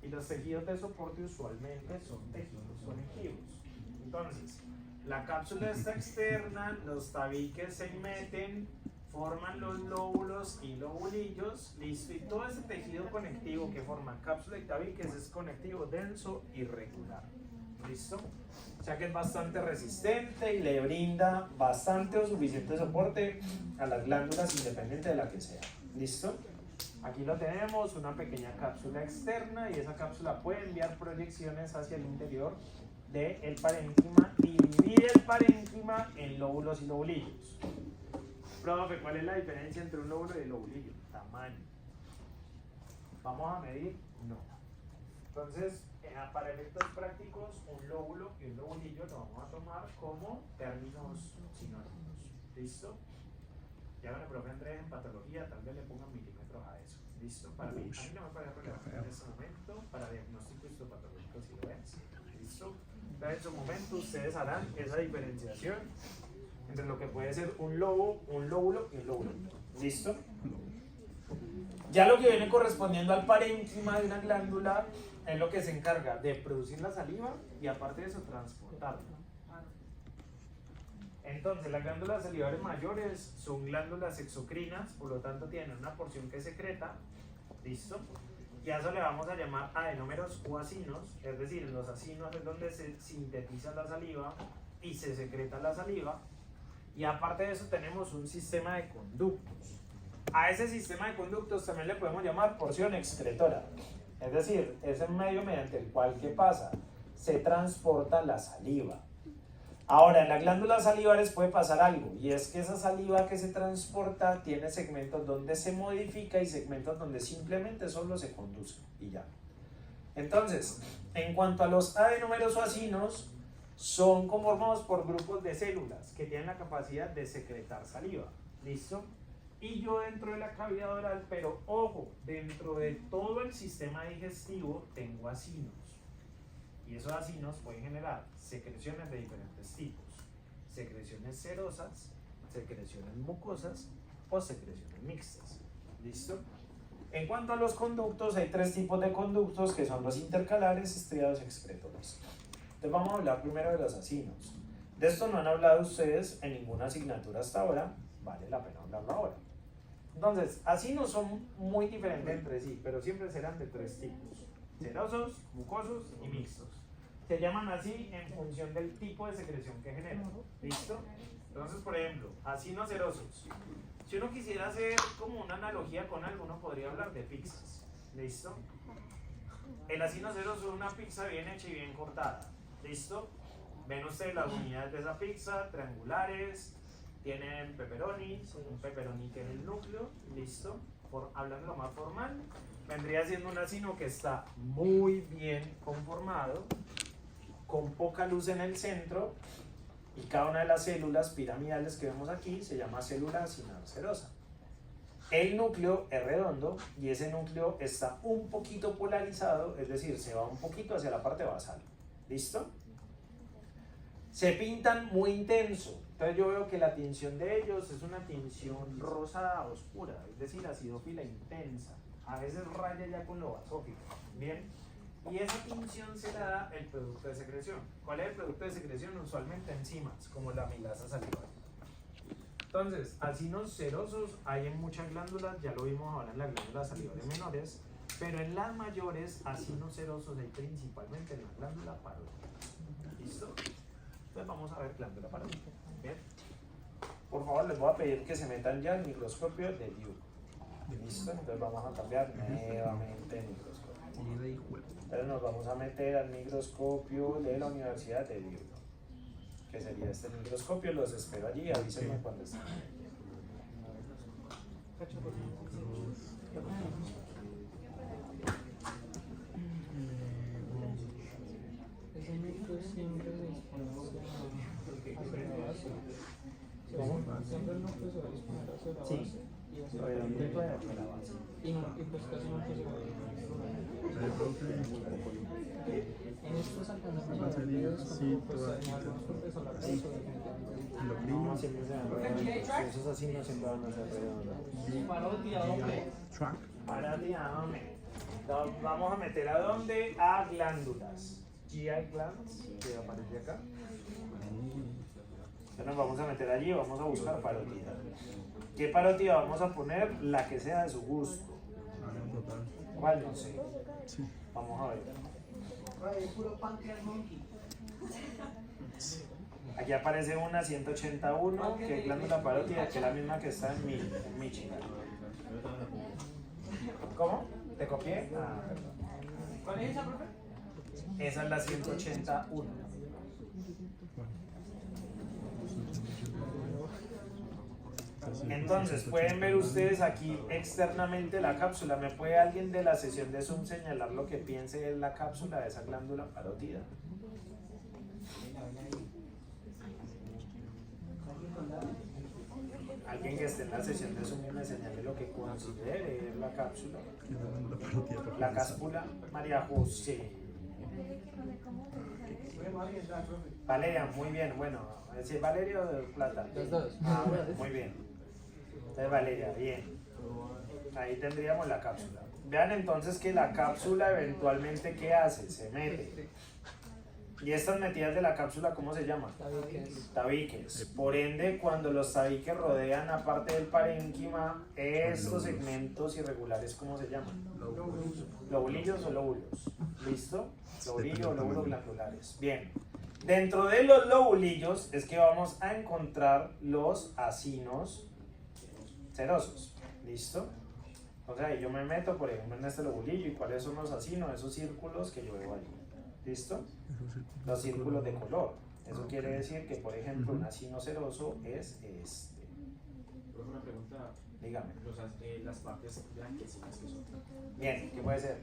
Y los tejidos de soporte usualmente son tejidos conectivos. Entonces, la cápsula está externa, los tabiques se meten, forman los lóbulos y lobulillos, listo, y todo ese tejido conectivo que forma cápsula y tabiques es conectivo denso y regular, listo, o sea que es bastante resistente y le brinda bastante o suficiente soporte a las glándulas independiente de la que sea, listo. Aquí lo tenemos, una pequeña cápsula externa y esa cápsula puede enviar proyecciones hacia el interior del parénquima y divide el parénquima en lóbulos y lobulillos. Profe, ¿cuál es la diferencia entre un lóbulo y el lobulillo? Tamaño. ¿Vamos a medir? No. Entonces, para efectos prácticos, un lóbulo y un lobulillo lo vamos a tomar como términos sinónimos. ¿Listo? Ya bueno, profe Andrés en patología, tal vez le pongan milímetros a eso. ¿Listo? Para mí, a mí no me parece relevante en este momento, para diagnóstico histopatológico si lo es. ¿Listo? Entonces, en su momento ustedes harán esa diferenciación entre lo que puede ser un lóbulo y un lóbulo. ¿Listo? Ya lo que viene correspondiendo al parénquima de una glándula es lo que se encarga de producir la saliva y aparte de eso transportarla. Entonces las glándulas salivares mayores son glándulas exocrinas, por lo tanto tienen una porción que secreta, ¿listo? Y a eso le vamos a llamar adenómeros o acinos, es decir, en los acinos es donde se sintetiza la saliva y se secreta la saliva. Y aparte de eso tenemos un sistema de conductos. A ese sistema de conductos también le podemos llamar porción excretora. Es decir, es el medio mediante el cual, ¿qué pasa? Se transporta la saliva. Ahora, en las glándulas salivares puede pasar algo, y es que esa saliva que se transporta tiene segmentos donde se modifica y segmentos donde simplemente solo se conduce, y ya. Entonces, en cuanto a los adenómeros o acinos, son conformados por grupos de células que tienen la capacidad de secretar saliva. ¿Listo? Y yo dentro de la cavidad oral, pero ojo, dentro de todo el sistema digestivo tengo acinos. Y esos acinos pueden generar secreciones de diferentes tipos. Secreciones serosas, secreciones mucosas o secreciones mixtas. ¿Listo? En cuanto a los conductos, hay tres tipos de conductos que son los intercalares, estriados y excretores. Entonces vamos a hablar primero de los acinos. De esto no han hablado ustedes en ninguna asignatura hasta ahora, vale la pena hablarlo ahora. Entonces, acinos son muy diferentes entre sí, pero siempre serán de tres tipos: serosos, mucosos y mixtos. Se llaman así en función del tipo de secreción que generan. ¿Listo? Entonces, por ejemplo, acinos serosos. Si uno quisiera hacer como una analogía con algo, uno podría hablar de pizzas. ¿Listo? El acino seroso es una pizza bien hecha y bien cortada. ¿Listo? Ven ustedes las unidades de esa pizza, triangulares, tienen pepperoni, un pepperoni que es el núcleo. ¿Listo? Hablando lo más formal, vendría siendo un acino que está muy bien conformado, con poca luz en el centro, y cada una de las células piramidales que vemos aquí se llama célula acinal-serosa. El núcleo es redondo y ese núcleo está un poquito polarizado, es decir, se va un poquito hacia la parte basal. ¿Listo? Se pintan muy intenso, entonces yo veo que la tinción de ellos es una tinción rosada oscura, es decir, acidófila intensa, a veces raya ya con lo basófico. Bien, y esa tinción se la da el producto de secreción. ¿Cuál es el producto de secreción? Usualmente enzimas, como la amilasa salival. Entonces, acinos serosos hay en muchas glándulas, ya lo vimos ahora en las glándulas salivales menores, pero en las mayores, acinos serosos hay principalmente en la glándula parótida. ¿Listo? Entonces vamos a ver glándula parótida. Bien. Por favor, les voy a pedir que se metan ya el microscopio de Duke. ¿Listo? Entonces vamos a cambiar nuevamente el microscopio. Entonces nos vamos a meter al microscopio de la Universidad de Duke, que sería este microscopio. Los espero allí, avísenme cuando estén. Sí, redondito de aquí a la base. Y pues casi no se en estos alcanzamos a ver videos como pues en algunos cortes solares o No, siempre se van esos así no siempre van a ser redondos. Parodia, hombre. Parodia, hombre. Entonces, vamos a meter a dónde? A glándulas. GI glands, que aparece acá. Entonces nos vamos a meter allí y vamos a buscar parótida. ¿Qué parótida vamos a poner? La que sea de su gusto. ¿Cuál? No sé. Vamos a ver. Aquí aparece una 181, que es glándula parótida, que es la misma que está en Michigan. ¿Cómo? ¿Te copié? Ah, perdón. ¿Cuál es esa, profe? Esa es la 181. Entonces, pueden ver ustedes aquí externamente la cápsula. ¿Me puede alguien de la sesión de Zoom señalar lo que piense de la cápsula de esa glándula parótida? Alguien que esté en la sesión de Zoom y me señale lo que considere la cápsula. La cápsula, María José. Valeria, muy bien, bueno. ¿Es Valeria o de Plata? Los dos. Ah, bueno, muy bien. Entonces, Valeria, bien. Ahí tendríamos la cápsula. Vean entonces que la cápsula eventualmente, ¿qué hace? Se mete. ¿Y estas metidas de la cápsula cómo se llaman? Tabiques. Por ende, cuando los tabiques rodean aparte del parénquima, estos segmentos irregulares, ¿cómo se llaman? Lobulillos o lóbulos. ¿Listo? Lobulillos o lóbulos glandulares. Bien. Dentro de los lobulillos es que vamos a encontrar los acinos serosos. ¿Listo? Entonces ahí yo me meto, por ejemplo, en este lobulillo y cuáles son los acinos, esos círculos que yo veo allí. ¿Listo? Los círculos de color. Eso quiere decir que, por ejemplo, un acino ceroso es este. Una pregunta. Dígame. Las partes blanquecinas que son. Bien, ¿qué puede ser?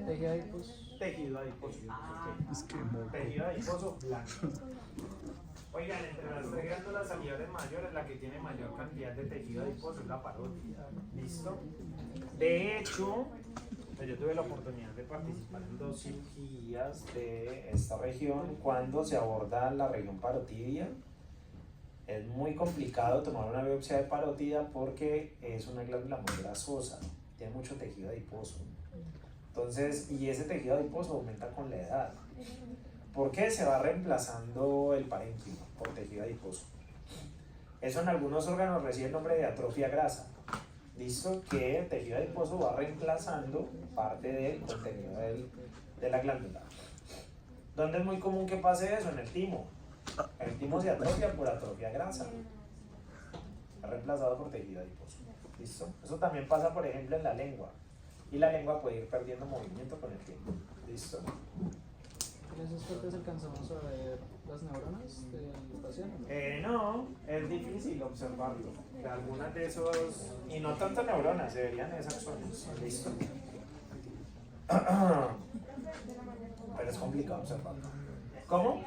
Tejido adiposo. Tejido adiposo. Tejido adiposo blanco. Oigan, entre las tres glándulas salivales mayores, la que tiene mayor cantidad de tejido adiposo es la parótida. ¿Listo? De hecho, pues yo tuve la oportunidad de participar en 2 cirugías de esta región cuando se aborda la región parotidia. Es muy complicado tomar una biopsia de parótida porque es una glándula muy grasosa, tiene mucho tejido adiposo. Entonces, y ese tejido adiposo aumenta con la edad. ¿Por qué? Se va reemplazando el parénquima por tejido adiposo. Eso en algunos órganos recibe el nombre de atrofia grasa. ¿Listo? Que el tejido adiposo va reemplazando parte del contenido de la glándula. ¿Dónde es muy común que pase eso? En el timo. El timo se atrofia por atrofia grasa. Es reemplazado por tejido adiposo. ¿Listo? Eso también pasa, por ejemplo, en la lengua. Y la lengua puede ir perdiendo movimiento con el tiempo. ¿Listo? ¿En esos cortes alcanzamos a ver las neuronas del paciente? No, es difícil observarlo. De algunas de esos, y no tanto neuronas, deberían ser axones. ¿Listo? Pero es complicado observarlo. ¿Cómo?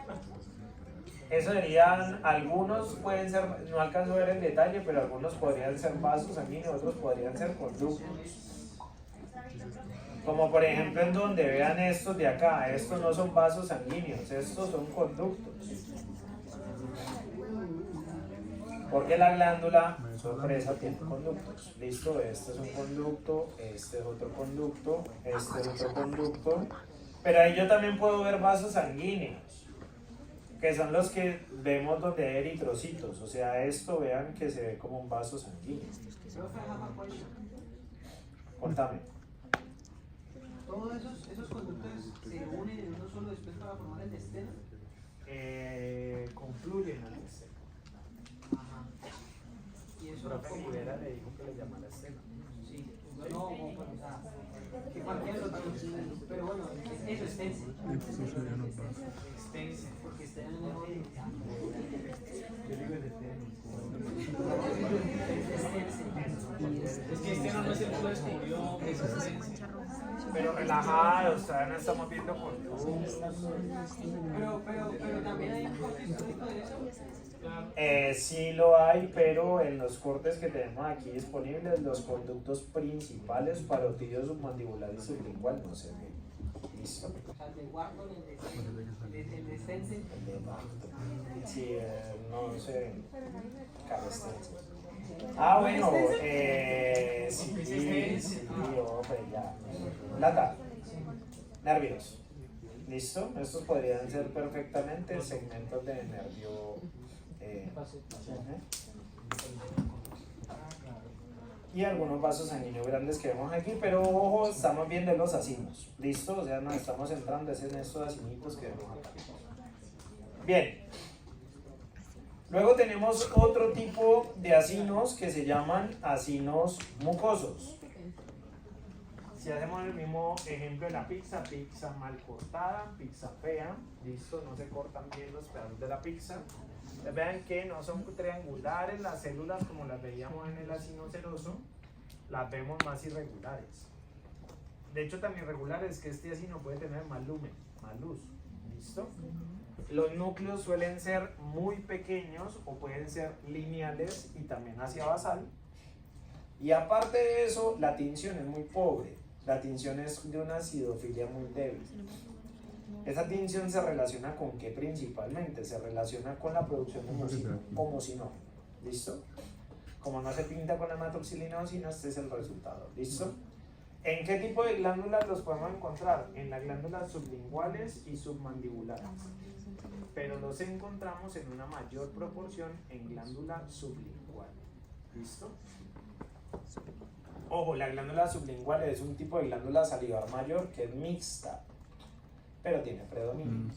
Eso serían, algunos pueden ser, no alcanzo a ver el detalle, pero algunos podrían ser vasos sanguíneos, otros podrían ser conductos. Como por ejemplo en donde vean estos de acá, estos no son vasos sanguíneos, estos son conductos. Porque la glándula, sorpresa, tiene conductos. Listo, este es un conducto, este es otro conducto, este es otro conducto. Pero ahí yo también puedo ver vasos sanguíneos, que son los que vemos donde hay eritrocitos. O sea, esto vean que se ve como un vaso sanguíneo. Contame. ¿Todos esos conductos se unen en uno solo después para formar el esteno? Confluyen al esteno. Ajá. Y eso Profe Rivera le dijo que le llamara esteno. Sí, no, que cualquiera lo tiene, pero bueno, eso es extenso. Extenso, porque esteno no es. Es que este no es el que lo descubrió, es existencia. Pero relajados, todavía no estamos viendo conductos. Pero también hay un corte histórico de eso. Sí lo hay, pero en los cortes que tenemos aquí disponibles, los conductos principales, parotidio submandibular y sublingual, no se ven. ¿Listo? O sea, el de Wharton, el de Stensen. El de Wharton. Sí, no se ven. Cabestenses. Ah, bueno, sí, hombre, ya. Plata, nervios. ¿Listo? Estos podrían ser perfectamente segmentos de nervio. Y algunos vasos sanguíneos grandes que vemos aquí, pero ojo, estamos viendo los acinos. ¿Listo? O sea, nos estamos centrando en estos acinitos que vemos acá. Bien. Luego tenemos otro tipo de acinos que se llaman acinos mucosos. Si hacemos el mismo ejemplo de la pizza, pizza mal cortada, pizza fea, listo, no se cortan bien los pedazos de la pizza. Vean que no son triangulares las células como las veíamos en el acino seroso, las vemos más irregulares. De hecho, tan irregulares que este acino puede tener más lumen, más luz, listo. Los núcleos suelen ser muy pequeños o pueden ser lineales y también hacia basal. Y aparte de eso, la tinción es muy pobre. La tinción es de una acidofilia muy débil. Esa tinción se relaciona con qué principalmente? Se relaciona con la producción de homocinógeno. ¿Listo? Como no se pinta con la hematoxilina eosina, este es el resultado. ¿Listo? ¿En qué tipo de glándulas los podemos encontrar? En las glándulas sublinguales y submandibulares. Pero los encontramos en una mayor proporción en glándula sublingual. ¿Listo? Ojo, la glándula sublingual es un tipo de glándula salivar mayor que es mixta, pero tiene predominio.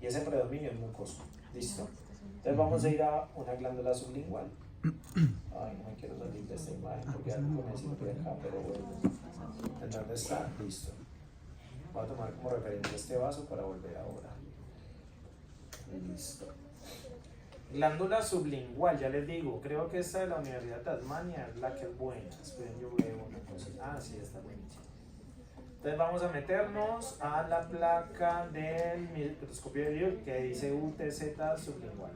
Y ese predominio es mucoso. ¿Listo? Entonces vamos a ir a una glándula sublingual. Ay, no me quiero salir de esta imagen porque algo me sirve acá, pero bueno. ¿En dónde está? Listo. Voy a tomar como referencia este vaso para volver ahora. Listo. Glándula sublingual, ya les digo, creo que esta de la Universidad de Tasmania es la que es buena. Esperen, yo veo una cosa. Ah, sí, está buenísima. Entonces vamos a meternos a la placa del microscopio de Liu que dice UTZ sublingual.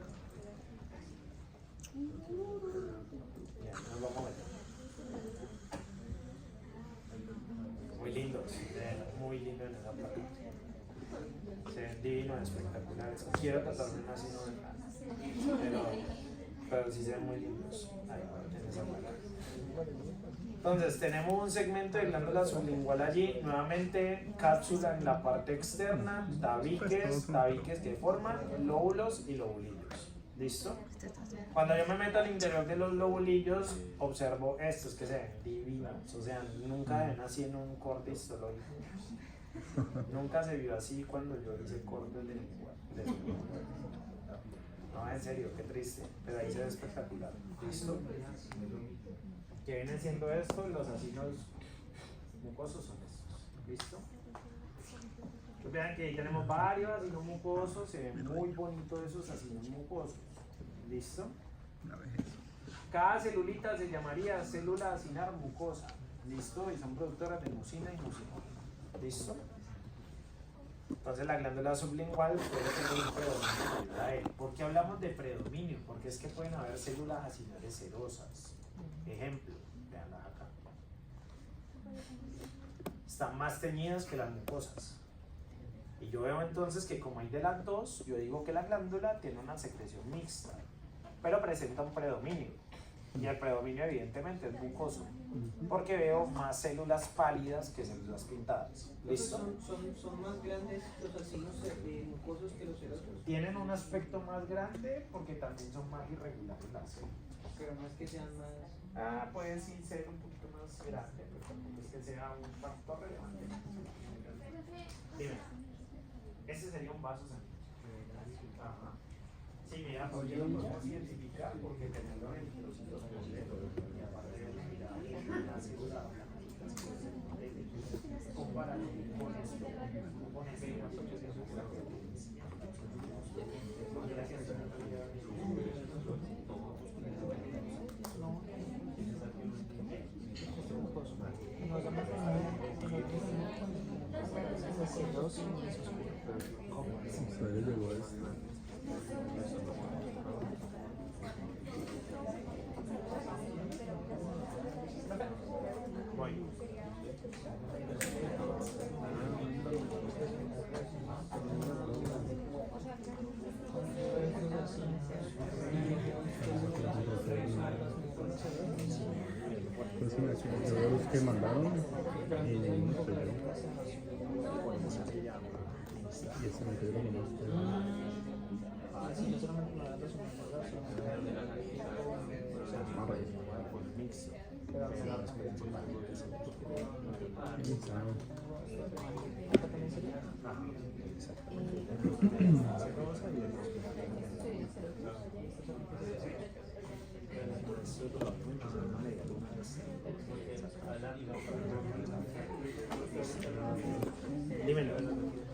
Ya, nos vamos a meter. Muy lindos, muy lindo en esa placa. Se ven divinos, espectaculares. Quiero tratarme una así, pero sí se ven muy lindos ahí en esa placa. Entonces tenemos un segmento de glándula sublingual allí, nuevamente cápsula en la parte externa, tabiques que forman lóbulos y lobulillos. ¿Listo? Cuando yo me meto al interior de los lobulillos, observo estos que se ven divinos, o sea, nunca ven así en un corte histológico. Nunca se vio así cuando yo hice cortes de lengua. No, en serio, qué triste, pero ahí se ve espectacular. ¿Listo? ¿Qué vienen siendo esto? Los acinos mucosos son estos. ¿Listo? Entonces vean que ahí tenemos varios acinos mucosos, se ven muy bonitos esos acinos mucosos. ¿Listo? Cada celulita se llamaría célula acinar mucosa. ¿Listo? Y son productoras de mucina y mucinol. ¿Listo? Entonces la glándula sublingual puede tener un predominio. ¿Por qué hablamos de predominio? Porque es que pueden haber células acinales serosas. Ejemplo, veanlas acá. Están más teñidas que las mucosas. Y yo veo entonces que como hay de las dos, yo digo que la glándula tiene una secreción mixta, pero presenta un predominio. Y el predominio evidentemente es mucoso, porque veo más células pálidas que células pintadas. ¿Listo? ¿Son más grandes los acinos mucosos que los serosos? Tienen un aspecto más grande porque también son más irregulares las células. Pero no es que sean más... Ah, puede sí ser un poquito más grande, pero tampoco es que sea un factor relevante. Dime, ese sería un vaso sanguíneo. Ajá. Sí, mira, porque lo podemos identificar porque tenemos en los hilos completos y aparte de una célula comparado con esto, con ese Ustedes llegó esto. Voy. Entonces, yo veo los que mandaron y no sé yo. Y ese me quedó como Sí, yo solamente me da los Dímelo.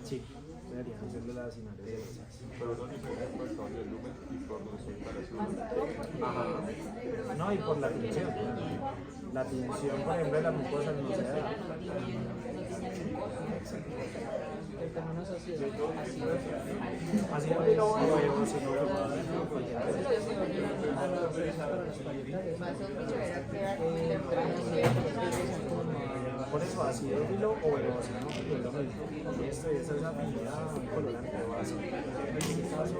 Sí, deberían ser las imágenes. Pero son diferentes por el cambio de lumen y por nuestra separación. Ajá. No, y por la tinción. La tinción, por ejemplo, de la mucosa no se da. El camino es así, Así no lo veo, si no lo por eso acidófilo o eosinófilo es lo mismo. Y esa es la afinidad colorante o ácido. En este caso,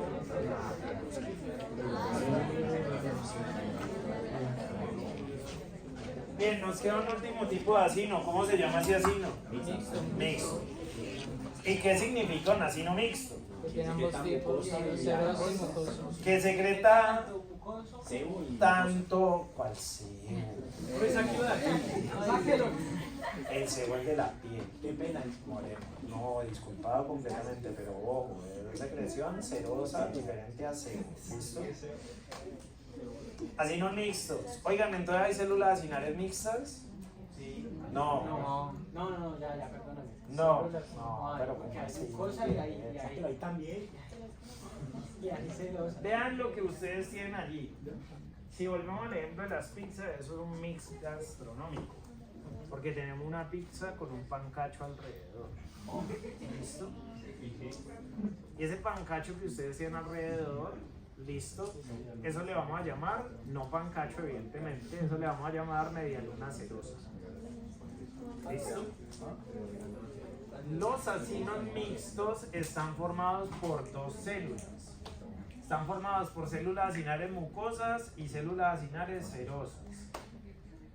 bien, nos queda un último tipo de acino. ¿Cómo se llama ese acino? Mixto. ¿Y qué significa un acino mixto? que tiene ambos tipos, serosos y mucosos. Que secreta tanto cual sebo. Pues aquí va. Sáquelo. El sebo es de la piel. Qué pena, moreno. No, disculpado completamente, pero ojo, es secreción serosa diferente a sebo. ¿Listo? Acinos mixtos. Oigan, entonces hay células acinares mixtas. Sí. No. No, ya, perdóname. No, Células, no, hay, pero porque ¿cómo hay así? glucosa y ahí también. y ahí celosa. Vean lo que ustedes tienen allí. Si volvemos al ejemplo de las pizzas, eso es un mix gastronómico. Porque tenemos una pizza con un pancacho alrededor. ¿Listo? Y ese pancacho que ustedes tienen alrededor, listo, eso le vamos a llamar, no pancacho evidentemente, eso le vamos a llamar medialuna cerosa. ¿Listo? Los acinos mixtos están formados por dos células. Están formados por células acinares mucosas y células acinares serosas.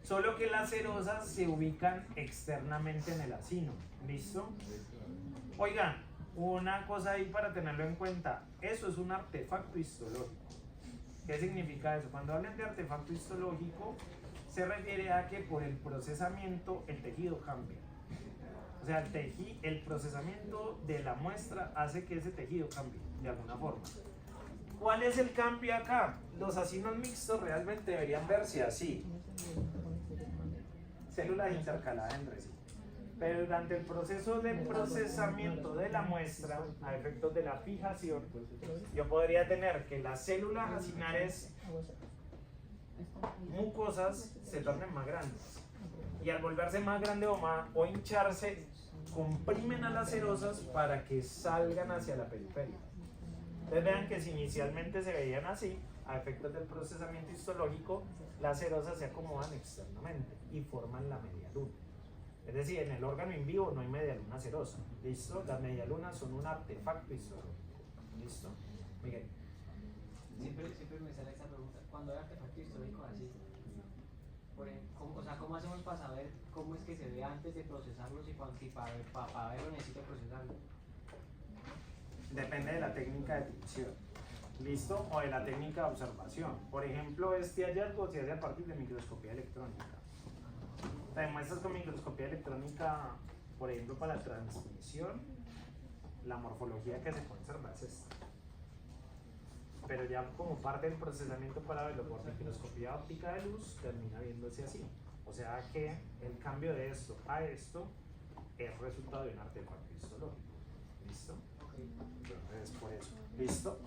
Solo que las serosas se ubican externamente en el acino. ¿Listo? Oigan, una cosa ahí para tenerlo en cuenta. Eso es un artefacto histológico. ¿Qué significa eso? Cuando hablan de artefacto histológico, se refiere a que por el procesamiento el tejido cambia. O sea, el procesamiento de la muestra hace que ese tejido cambie de alguna forma. ¿Cuál es el cambio acá? Los acinos mixtos realmente deberían verse así. Células intercaladas entre sí. Pero durante el proceso de procesamiento de la muestra, a efectos de la fijación, yo podría tener que las células acinares mucosas se tornen más grandes. Y al volverse más grandes o hincharse, comprimen a las serosas para que salgan hacia la periferia. Entonces vean que si inicialmente se veían así, a efectos del procesamiento histológico, las serosas se acomodan externamente y forman la medialuna. Es decir, en el órgano in vivo no hay medialuna serosa. ¿Listo? Las medialunas son un artefacto histológico. ¿Listo? Miguel. Siempre me sale esta pregunta. Cuando hay artefacto histórico así, ¿cómo hacemos para saber cómo es que se ve antes de procesarlos y para verlo necesito procesarlo? Depende de la técnica de tinción. ¿Listo? O de la técnica de observación. Por ejemplo, este hallazgo se hace a partir de microscopía electrónica. Te muestras con microscopía electrónica, por ejemplo, para transmisión, la morfología que se conserva es esta. Pero ya como parte del procesamiento para verlo por microscopía óptica de luz, termina viéndose así. O sea que el cambio de esto a esto es resultado de un artefacto histológico. ¿Listo? Entonces, por eso. ¿Listo?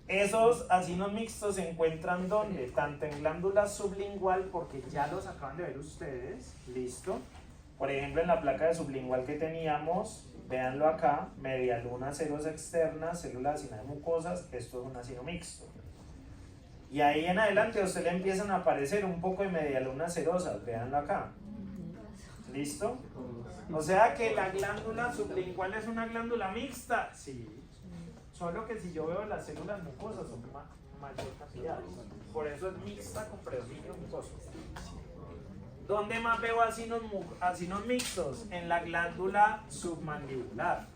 Esos acinos mixtos se encuentran ¿dónde? Tanto en glándula sublingual, porque ya los acaban de ver ustedes, listo. Por ejemplo, en la placa de sublingual que teníamos, véanlo acá, medialuna serosa externa, células acinares mucosas, esto es un acino mixto. Y ahí en adelante a usted le empiezan a aparecer un poco de medialunas serosas, véanlo acá. ¿Listo? O sea que la glándula sublingual es una glándula mixta, sí. Solo que si yo veo las células mucosas son mayor cantidad. Por eso es mixta con predominio mucoso. ¿Dónde más veo acinos mixtos? En la glándula submandibular.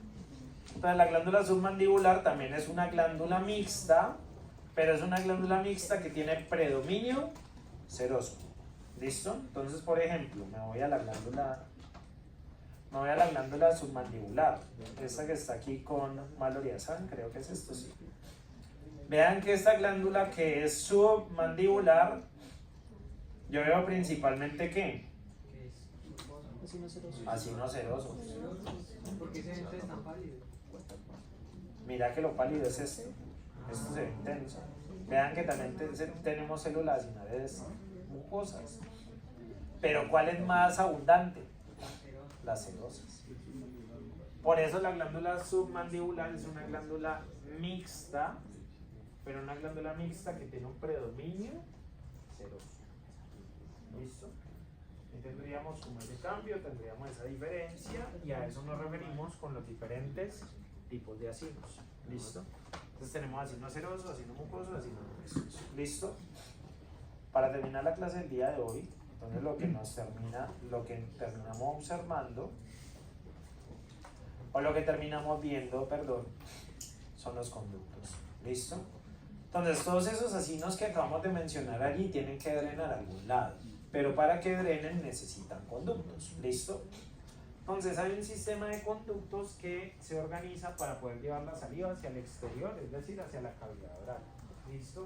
Entonces la glándula submandibular también es una glándula mixta, pero es una glándula mixta que tiene predominio seroso. ¿Listo? Entonces, por ejemplo, me voy a la glándula submandibular, esta que está aquí con maloriazán, creo que es esto, sí. Vean que esta glándula que es submandibular, yo veo principalmente ¿qué? Acinos serosos. ¿Por qué se ven ustedes tan pálidos? Mira que lo pálido es esto se ve intenso. Vean que también tenemos células acinares mucosas. Pero ¿cuál es más abundante? Las serosas. Por eso la glándula submandibular es una glándula mixta, pero una glándula mixta que tiene un predominio seroso. ¿Listo? Y tendríamos como ese cambio, tendríamos esa diferencia, y a eso nos referimos con los diferentes tipos de acinos. ¿Listo? Entonces tenemos acino seroso, acino mucoso, acino mixtos. ¿Listo? Para terminar la clase del día de hoy, entonces lo que terminamos observando, o lo que terminamos viendo, perdón, son los conductos. ¿Listo? Entonces todos esos acinos que acabamos de mencionar allí tienen que drenar a algún lado, pero para que drenen necesitan conductos. ¿Listo? Entonces hay un sistema de conductos que se organiza para poder llevar la saliva hacia el exterior, es decir, hacia la cavidad oral. ¿Listo?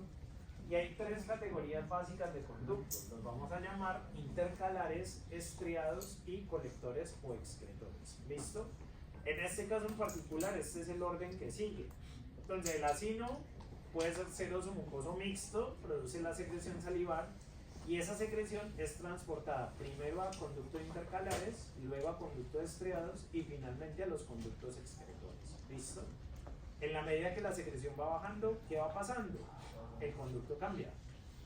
Y hay tres categorías básicas de conductos. Los vamos a llamar intercalares, estriados y colectores o excretores. ¿Listo? En este caso en particular, este es el orden que sigue. Entonces, el acino puede ser seroso, mucoso, mixto, produce la secreción salivar y esa secreción es transportada primero a conductos intercalares, luego a conductos estriados y finalmente a los conductos excretores. ¿Listo? En la medida que la secreción va bajando, ¿qué va pasando? El conducto cambia.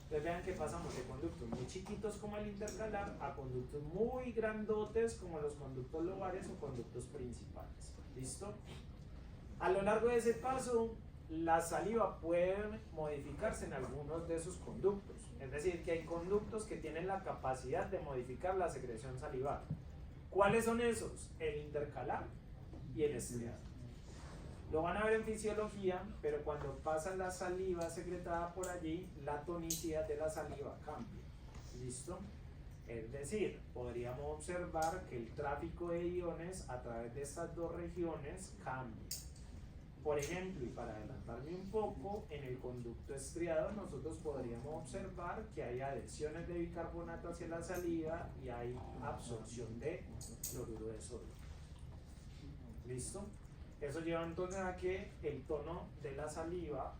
Entonces vean que pasamos de conductos muy chiquitos como el intercalar a conductos muy grandotes como los conductos lobares o conductos principales. ¿Listo? A lo largo de ese paso, la saliva puede modificarse en algunos de esos conductos. Es decir, que hay conductos que tienen la capacidad de modificar la secreción salivar. ¿Cuáles son esos? El intercalar y el estriado. Lo van a ver en fisiología, pero cuando pasa la saliva secretada por allí, la tonicidad de la saliva cambia. ¿Listo? Es decir, podríamos observar que el tráfico de iones a través de estas dos regiones cambia. Por ejemplo, y para adelantarme un poco, en el conducto estriado nosotros podríamos observar que hay adhesiones de bicarbonato hacia la saliva y hay absorción de cloruro de sodio. ¿Listo? Eso lleva entonces a que el tono de la saliva,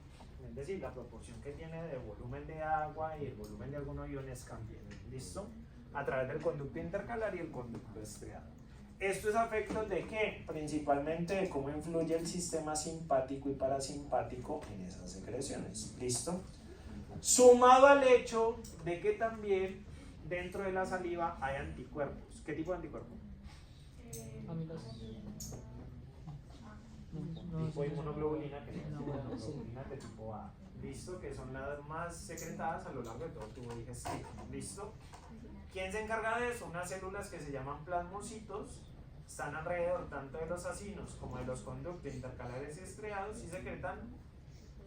es decir, la proporción que tiene de volumen de agua y el volumen de algunos iones cambia. ¿Listo? A través del conducto intercalar y el conducto estriado. ¿Esto es a efectos de qué? Principalmente de cómo influye el sistema simpático y parasimpático en esas secreciones. ¿Listo? Sumado al hecho de que también dentro de la saliva hay anticuerpos. ¿Qué tipo de anticuerpos? Tipo inmunoglobulina, que es inmunoglobulina de tipo A. ¿Listo? Que son las más secretadas a lo largo de todo el tubo digestivo. ¿Listo? ¿Quién se encarga de eso? Unas células que se llaman plasmocitos, están alrededor tanto de los acinos como de los conductos intercalares y estriados y secretan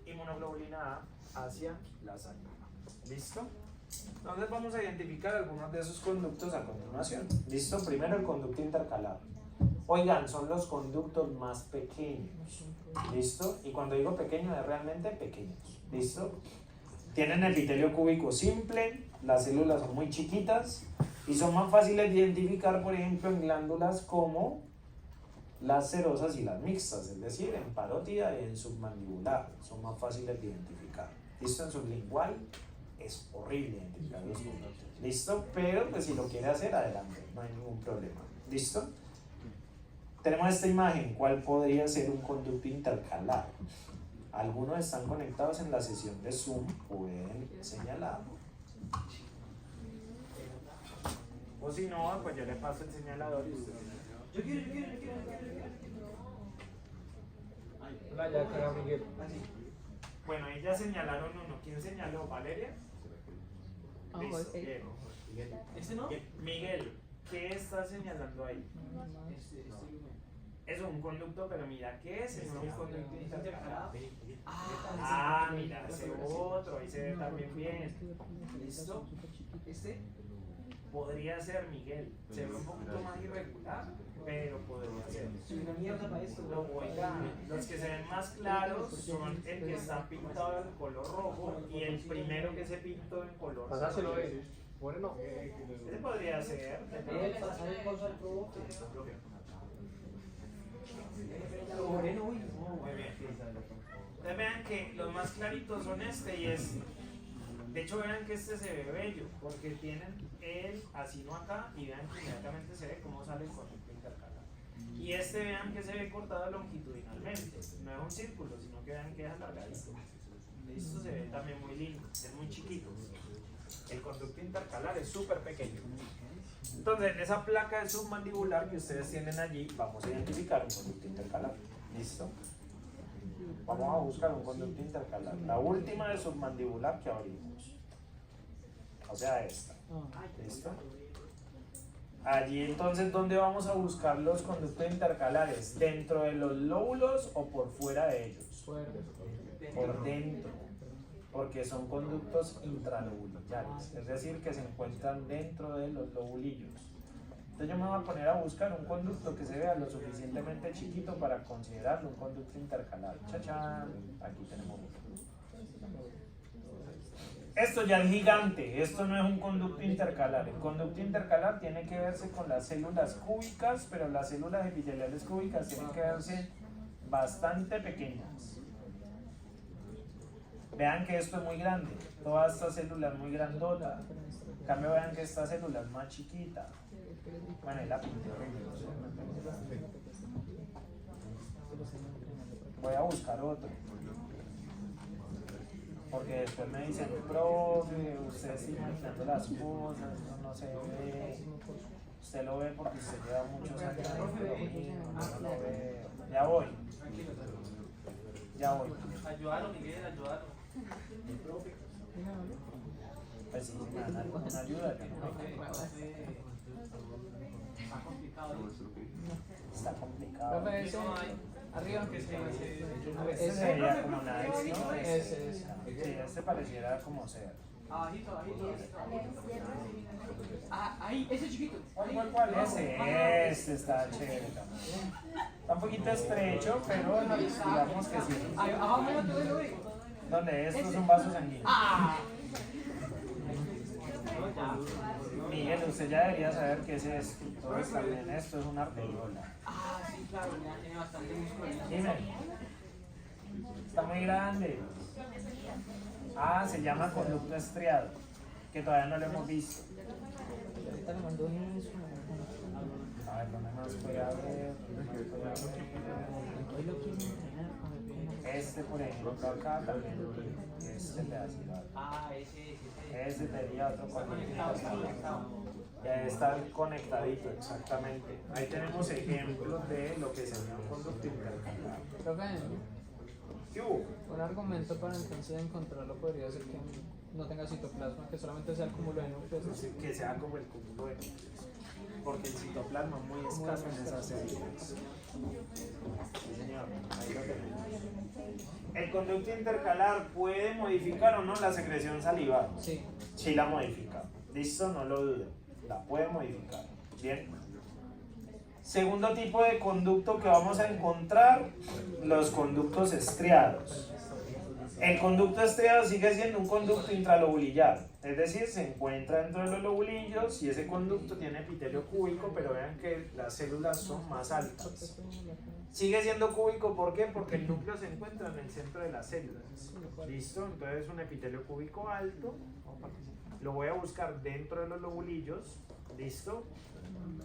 inmunoglobulina A hacia la saliva. ¿Listo? Entonces vamos a identificar algunos de esos conductos a continuación. ¿Listo? Primero el conducto intercalar. Oigan, son los conductos más pequeños. ¿Listo? Y cuando digo pequeño es realmente pequeños. ¿Listo? Tienen epitelio cúbico simple, las células son muy chiquitas y son más fáciles de identificar, por ejemplo, en glándulas como las serosas y las mixtas, es decir, en parótida y en submandibular, son más fáciles de identificar. ¿Listo? En sublingual es horrible identificar los conductos. ¿Listo? Pero pues si lo quiere hacer, adelante, no hay ningún problema. ¿Listo? Tenemos esta imagen, ¿cuál podría ser un conducto intercalar? Algunos están conectados en la sesión de Zoom, pueden señalar. O si no, pues yo le paso el señalador y usted. Yo quiero. Hola, ya queda Miguel. Bueno, ahí ya señalaron uno. ¿Quién señaló? ¿Valeria? Listo, bien. ¿Este no? Miguel, ¿qué está señalando ahí? Es un conducto, pero mira, ¿qué es? Es un conducto intercalar. Ah, mira, ese otro, ahí se ve también bien. ¿Listo? ¿Este? Podría ser Miguel. Se ve un poquito más irregular, pero podría ser. Soy una mierda para esto. No, oigan, los que se ven más claros son el que está pintado en color rojo y el primero que se pintó en color rojo. Pasáselo a él. Bueno, Ese podría ser. Moreno, uy. Muy bien. Entonces vean que los más claritos son este y este. De hecho vean que este se ve bello porque tienen el acino acá y vean que inmediatamente se ve cómo sale el conducto intercalar. Y este vean que se ve cortado longitudinalmente. No es un círculo, sino que vean que es alargadito. Esto se ve también muy lindo, es muy chiquito. El conducto intercalar es súper pequeño. Entonces, en esa placa de submandibular que ustedes tienen allí, vamos a identificar un conducto intercalar. ¿Listo? Vamos a buscar un conducto intercalar. La última de submandibular que abrimos. O sea, esta. ¿Listo? Allí entonces, ¿dónde vamos a buscar los conductos intercalares? ¿Dentro de los lóbulos o por fuera de ellos? Por dentro. Porque son conductos intralobulares, es decir, que se encuentran dentro de los lobulillos. Entonces yo me voy a poner a buscar un conducto que se vea lo suficientemente chiquito para considerarlo un conducto intercalar. ¡Chachán! Aquí tenemos uno. Esto ya es gigante, esto no es un conducto intercalar. El conducto intercalar tiene que verse con las células cúbicas, pero las células epiteliales cúbicas tienen que verse bastante pequeñas. Vean que esto es muy grande, toda esta célula es muy grandota. En cambio vean que esta célula es más chiquita. Bueno, y la pinté horrible. Voy a buscar otro. Porque después me dicen, profe, usted está imaginando las cosas, no se ve. Usted lo ve porque usted lleva muchos años en ecología, no lo ve. Ya voy. Ya voy. Ayúdalo, Miguel, ayúdalo. Pues sí, me dan alguna ayuda. Está complicado. Está complicado. Profe, ese, arriba. Ese sería como una X, ¿no? Ese. Sí, este pareciera como ser. Abajito, abajito. Ah, ahí, ese chiquito. ¿Cuál? Este está chévere también. Está un poquito estrecho, pero digamos que sí. Abajo no te lo ve. Donde estos son vasos sanguíneos. Ah. Miguel, usted ya debería saber qué es esto. Todo está bien. Esto es una arteriola. Ah, sí, claro, ya tiene bastante músculo. Dime. Está muy grande. Ah, se llama conducto estriado, que todavía no lo hemos visto. Ahorita le mando eso. A ver, ¿dónde más voy a ver? Hoy lo quiero entrenar con el primer. Este, por ejemplo, acá también. Este pedacito. Ah, ese. Ese tenía otro conducto. Ya está conectadito, exactamente. Ahí tenemos ejemplos de lo que sería un conducto intercalar. Profe, ¿Qué hubo? un argumento para entonces encontrarlo podría ser que no tenga citoplasma, que solamente sea el cúmulo de núcleos. Que sea como el cúmulo de núcleos. Porque el citoplasma es muy escaso en esas células. Sí, señor, ahí lo tenemos. ¿El conducto intercalar puede modificar o no la secreción salival? Sí. Sí la modifica. ¿Listo? No lo duden. La puede modificar. Bien. Segundo tipo de conducto que vamos a encontrar, los conductos estriados. El conducto estriado sigue siendo un conducto intralobulillar, es decir, se encuentra dentro de los lobulillos y ese conducto tiene epitelio cúbico, pero vean que las células son más altas. Sigue siendo cúbico, ¿por qué? Porque el núcleo se encuentra en el centro de las células. ¿Listo? Entonces es un epitelio cúbico alto, lo voy a buscar dentro de los lobulillos, ¿listo?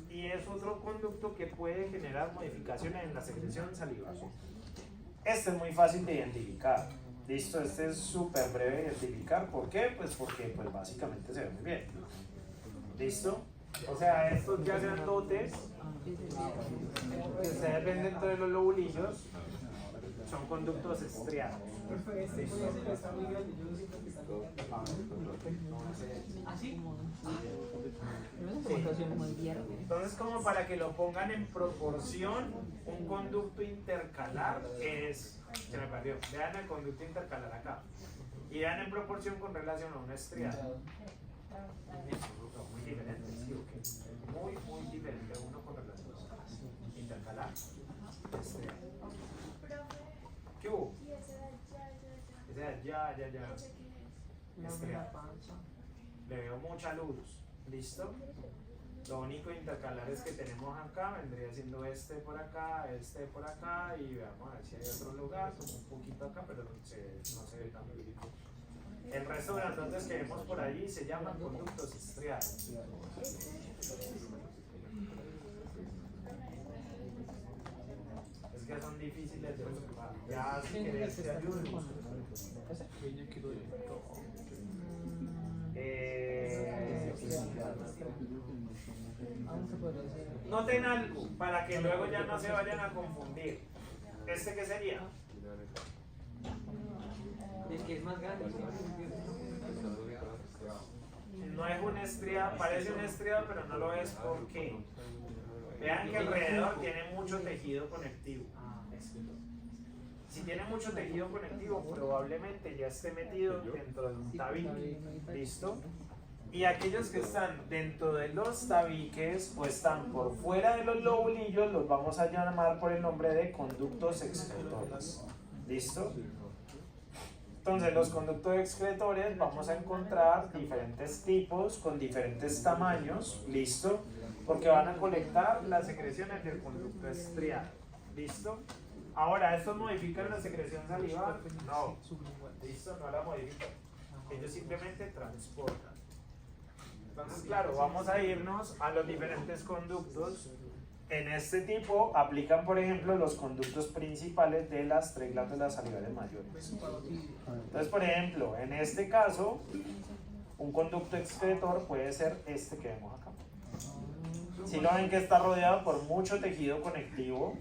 Y es otro conducto que puede generar modificaciones en la secreción salival. Este es muy fácil de identificar. Listo, este es súper breve de identificar. ¿Por qué? Pues porque básicamente se ve muy bien. ¿Listo? O sea, estos ya grandotes que ustedes ven dentro de los lobulillos son conductos estriados. ¿Así? Entonces, como para que lo pongan en proporción, un conducto intercalar es, se me perdió, vean el conducto intercalar acá y vean en proporción con relación a un estriado. Muy diferente, ¿sí o qué? Muy diferente uno con relación a intercalar. Estriado. ¿Qué hubo? Ese de allá, estriado. Le veo mucha luz. ¿Listo? Lo único intercalar es que tenemos acá, vendría siendo este por acá y veamos a ver si hay otro lugar, como un poquito acá, pero no se ve tan bien. El resto de las notas que vemos por allí se llaman conductos estriados. Es que son difíciles de observar. Ya si querés te ayudo. Noten algo para que luego ya no se vayan a confundir. ¿Este qué sería? El que es más grande. No es un estriado, parece un estriado, pero no lo es. ¿Por qué? Vean que alrededor tiene mucho tejido conectivo. Si tiene mucho tejido conectivo, probablemente ya esté metido dentro de un tabique. ¿Listo? Y aquellos que están dentro de los tabiques o están por fuera de los lobulillos, los vamos a llamar por el nombre de conductos excretores. ¿Listo? Entonces, los conductos excretores vamos a encontrar diferentes tipos con diferentes tamaños, ¿listo? Porque van a colectar las secreciones del conducto estriado, ¿listo? Ahora, ¿estos modifican la secreción salivar? No, ¿listo? No la modifican. Ellos simplemente transportan. Entonces, claro, vamos a irnos a los diferentes conductos. En este tipo aplican, por ejemplo, los conductos principales de las 3 glándulas salivales mayores. Entonces, por ejemplo, en este caso, un conducto excretor puede ser este que vemos acá. Si lo ven que está rodeado por mucho tejido conectivo,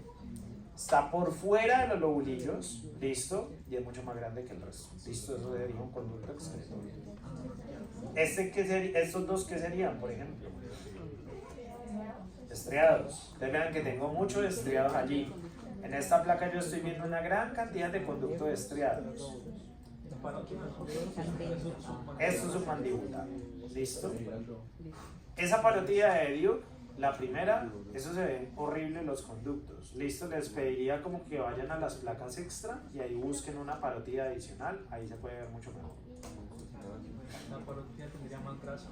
está por fuera de los lobulillos, listo, y es mucho más grande que el resto. Listo, eso sería un conducto excretor. Estos dos, ¿qué serían, por ejemplo? Estriados. Ustedes vean que tengo muchos estriados allí. En esta placa yo estoy viendo una gran cantidad de conductos estriados. Esto es submandibular. ¿Listo? Esa parótida de Elliott, la primera, eso se ven horribles los conductos. ¿Listo? Les pediría como que vayan a las placas extra y ahí busquen una parótida adicional. Ahí se puede ver mucho mejor. La parótida tendría más grasa.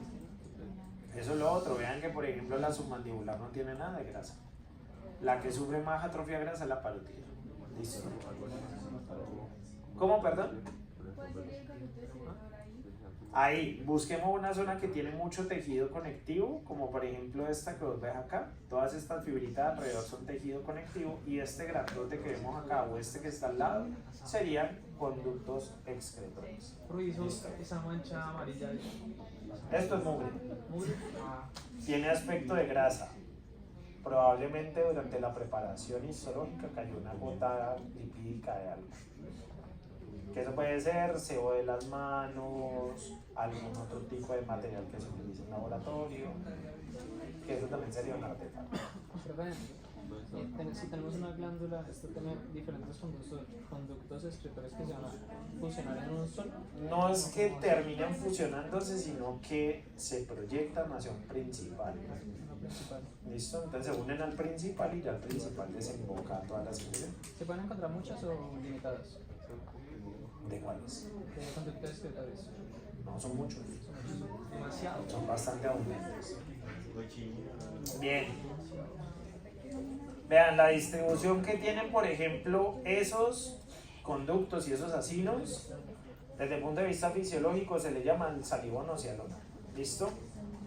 Eso es lo otro, vean que por ejemplo la submandibular no tiene nada de grasa. La que sufre más atrofia de grasa es la parótida. ¿Listo? ¿Cómo, perdón? Ahí, busquemos una zona que tiene mucho tejido conectivo, como por ejemplo esta que vos ves acá. Todas estas fibritas alrededor son tejido conectivo y este grandote que vemos acá o este que está al lado serían conductos excretores. ¿Listo? Esa mancha amarilla. Esto es mugre. Ah, Tiene aspecto de grasa. Probablemente durante la preparación histológica cayó una gota lipídica de algo. Que eso puede ser sebo de las manos, algún otro tipo de material que se utiliza en laboratorio. Que eso también sería un artefacto. Si tenemos una glándula, esto tiene diferentes conductos excretores que se van a fusionar en un solo. No es que terminen fusionándose, sino que se proyectan hacia un principal. ¿Listo? Entonces se unen al principal y ya el principal desemboca a todas las secciones. ¿Se pueden encontrar muchas o limitadas? ¿De cuáles? De conductos excretores. No, son muchos. demasiado. Son bastante abundantes. Bien. Vean la distribución que tienen, por ejemplo, esos conductos y esos acinos. Desde el punto de vista fisiológico se le llaman salivón o cialona. ¿Listo?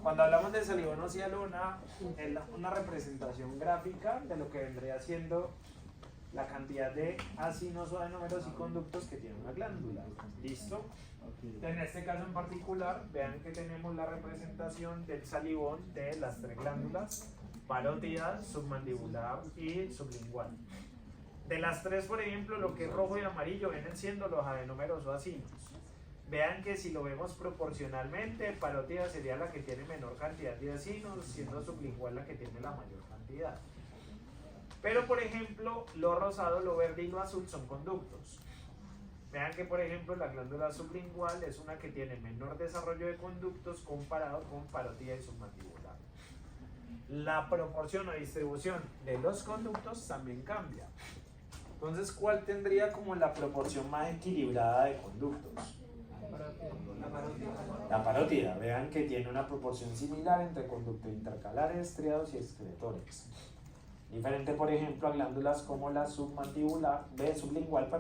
Cuando hablamos de salivón o cialona, es una representación gráfica de lo que vendría siendo la cantidad de acinos o adenómeros y conductos que tiene una glándula. ¿Listo? En este caso en particular, vean que tenemos la representación del salivón de las 3 glándulas, parótida, submandibular y sublingual. De las 3, por ejemplo, lo que es rojo y amarillo vienen siendo los adenómeros o acinos. Vean que si lo vemos proporcionalmente, parótida sería la que tiene menor cantidad de acinos, siendo sublingual la que tiene la mayor cantidad. Pero, por ejemplo, lo rosado, lo verde y lo azul son conductos. Vean que, por ejemplo, la glándula sublingual es una que tiene menor desarrollo de conductos comparado con parótida y submandibular. La proporción o distribución de los conductos también cambia. Entonces, ¿cuál tendría como la proporción más equilibrada de conductos? La parótida. Vean que tiene una proporción similar entre conductos intercalares, estriados y excretores. Diferente, por ejemplo, a glándulas como la sublingual,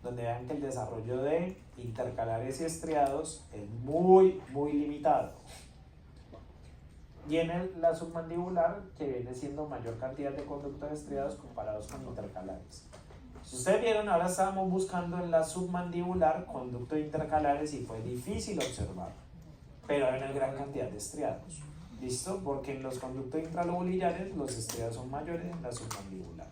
donde vean que el desarrollo de intercalares y estriados es muy limitado. Y en la submandibular, que viene siendo mayor cantidad de conductos estriados comparados con intercalares. Si ustedes vieron, ahora estábamos buscando en la submandibular conductos intercalares y fue difícil observar, pero hay una gran cantidad de estriados. ¿Listo? Porque en los conductos intralobulares los estriados son mayores en la submandibular.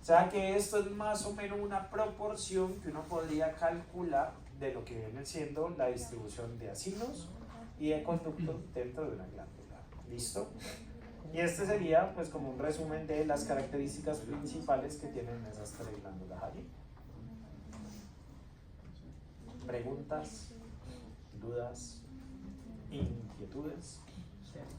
O sea que esto es más o menos una proporción que uno podría calcular de lo que viene siendo la distribución de acinos y de conductos dentro de una glándula. ¿Listo? Y este sería pues como un resumen de las características principales que tienen esas 3 glándulas allí. ¿Preguntas? ¿Dudas? ¿Inquietudes?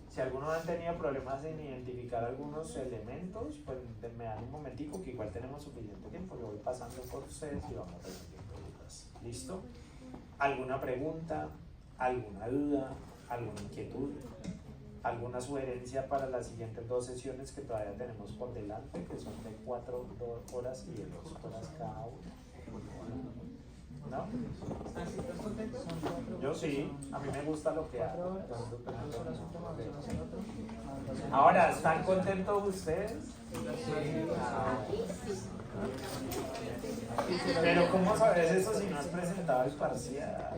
Si algunos han tenido problemas en identificar algunos elementos, pues me dan un momentico que igual tenemos suficiente tiempo. Yo voy pasando por ustedes y vamos resolviendo dudas. ¿Listo? ¿Alguna pregunta? ¿Alguna duda? ¿Alguna inquietud? ¿Alguna sugerencia para las siguientes 2 sesiones que todavía tenemos por delante, que son de 4 horas y de 2 horas cada una? ¿No? ¿Estás contento? Yo sí, a mí me gusta lo que hago. 4 horas, 2 horas un tema, 2 horas el otro. Ahora, ¿están contentos ustedes? Pero ¿cómo sabes eso si no has presentado el parcial?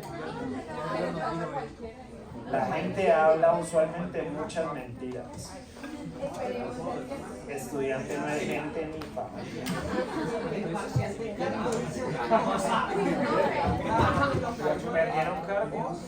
La gente habla usualmente muchas mentiras. Estudiante no es gente ni familia. ¿Perdieron cargos?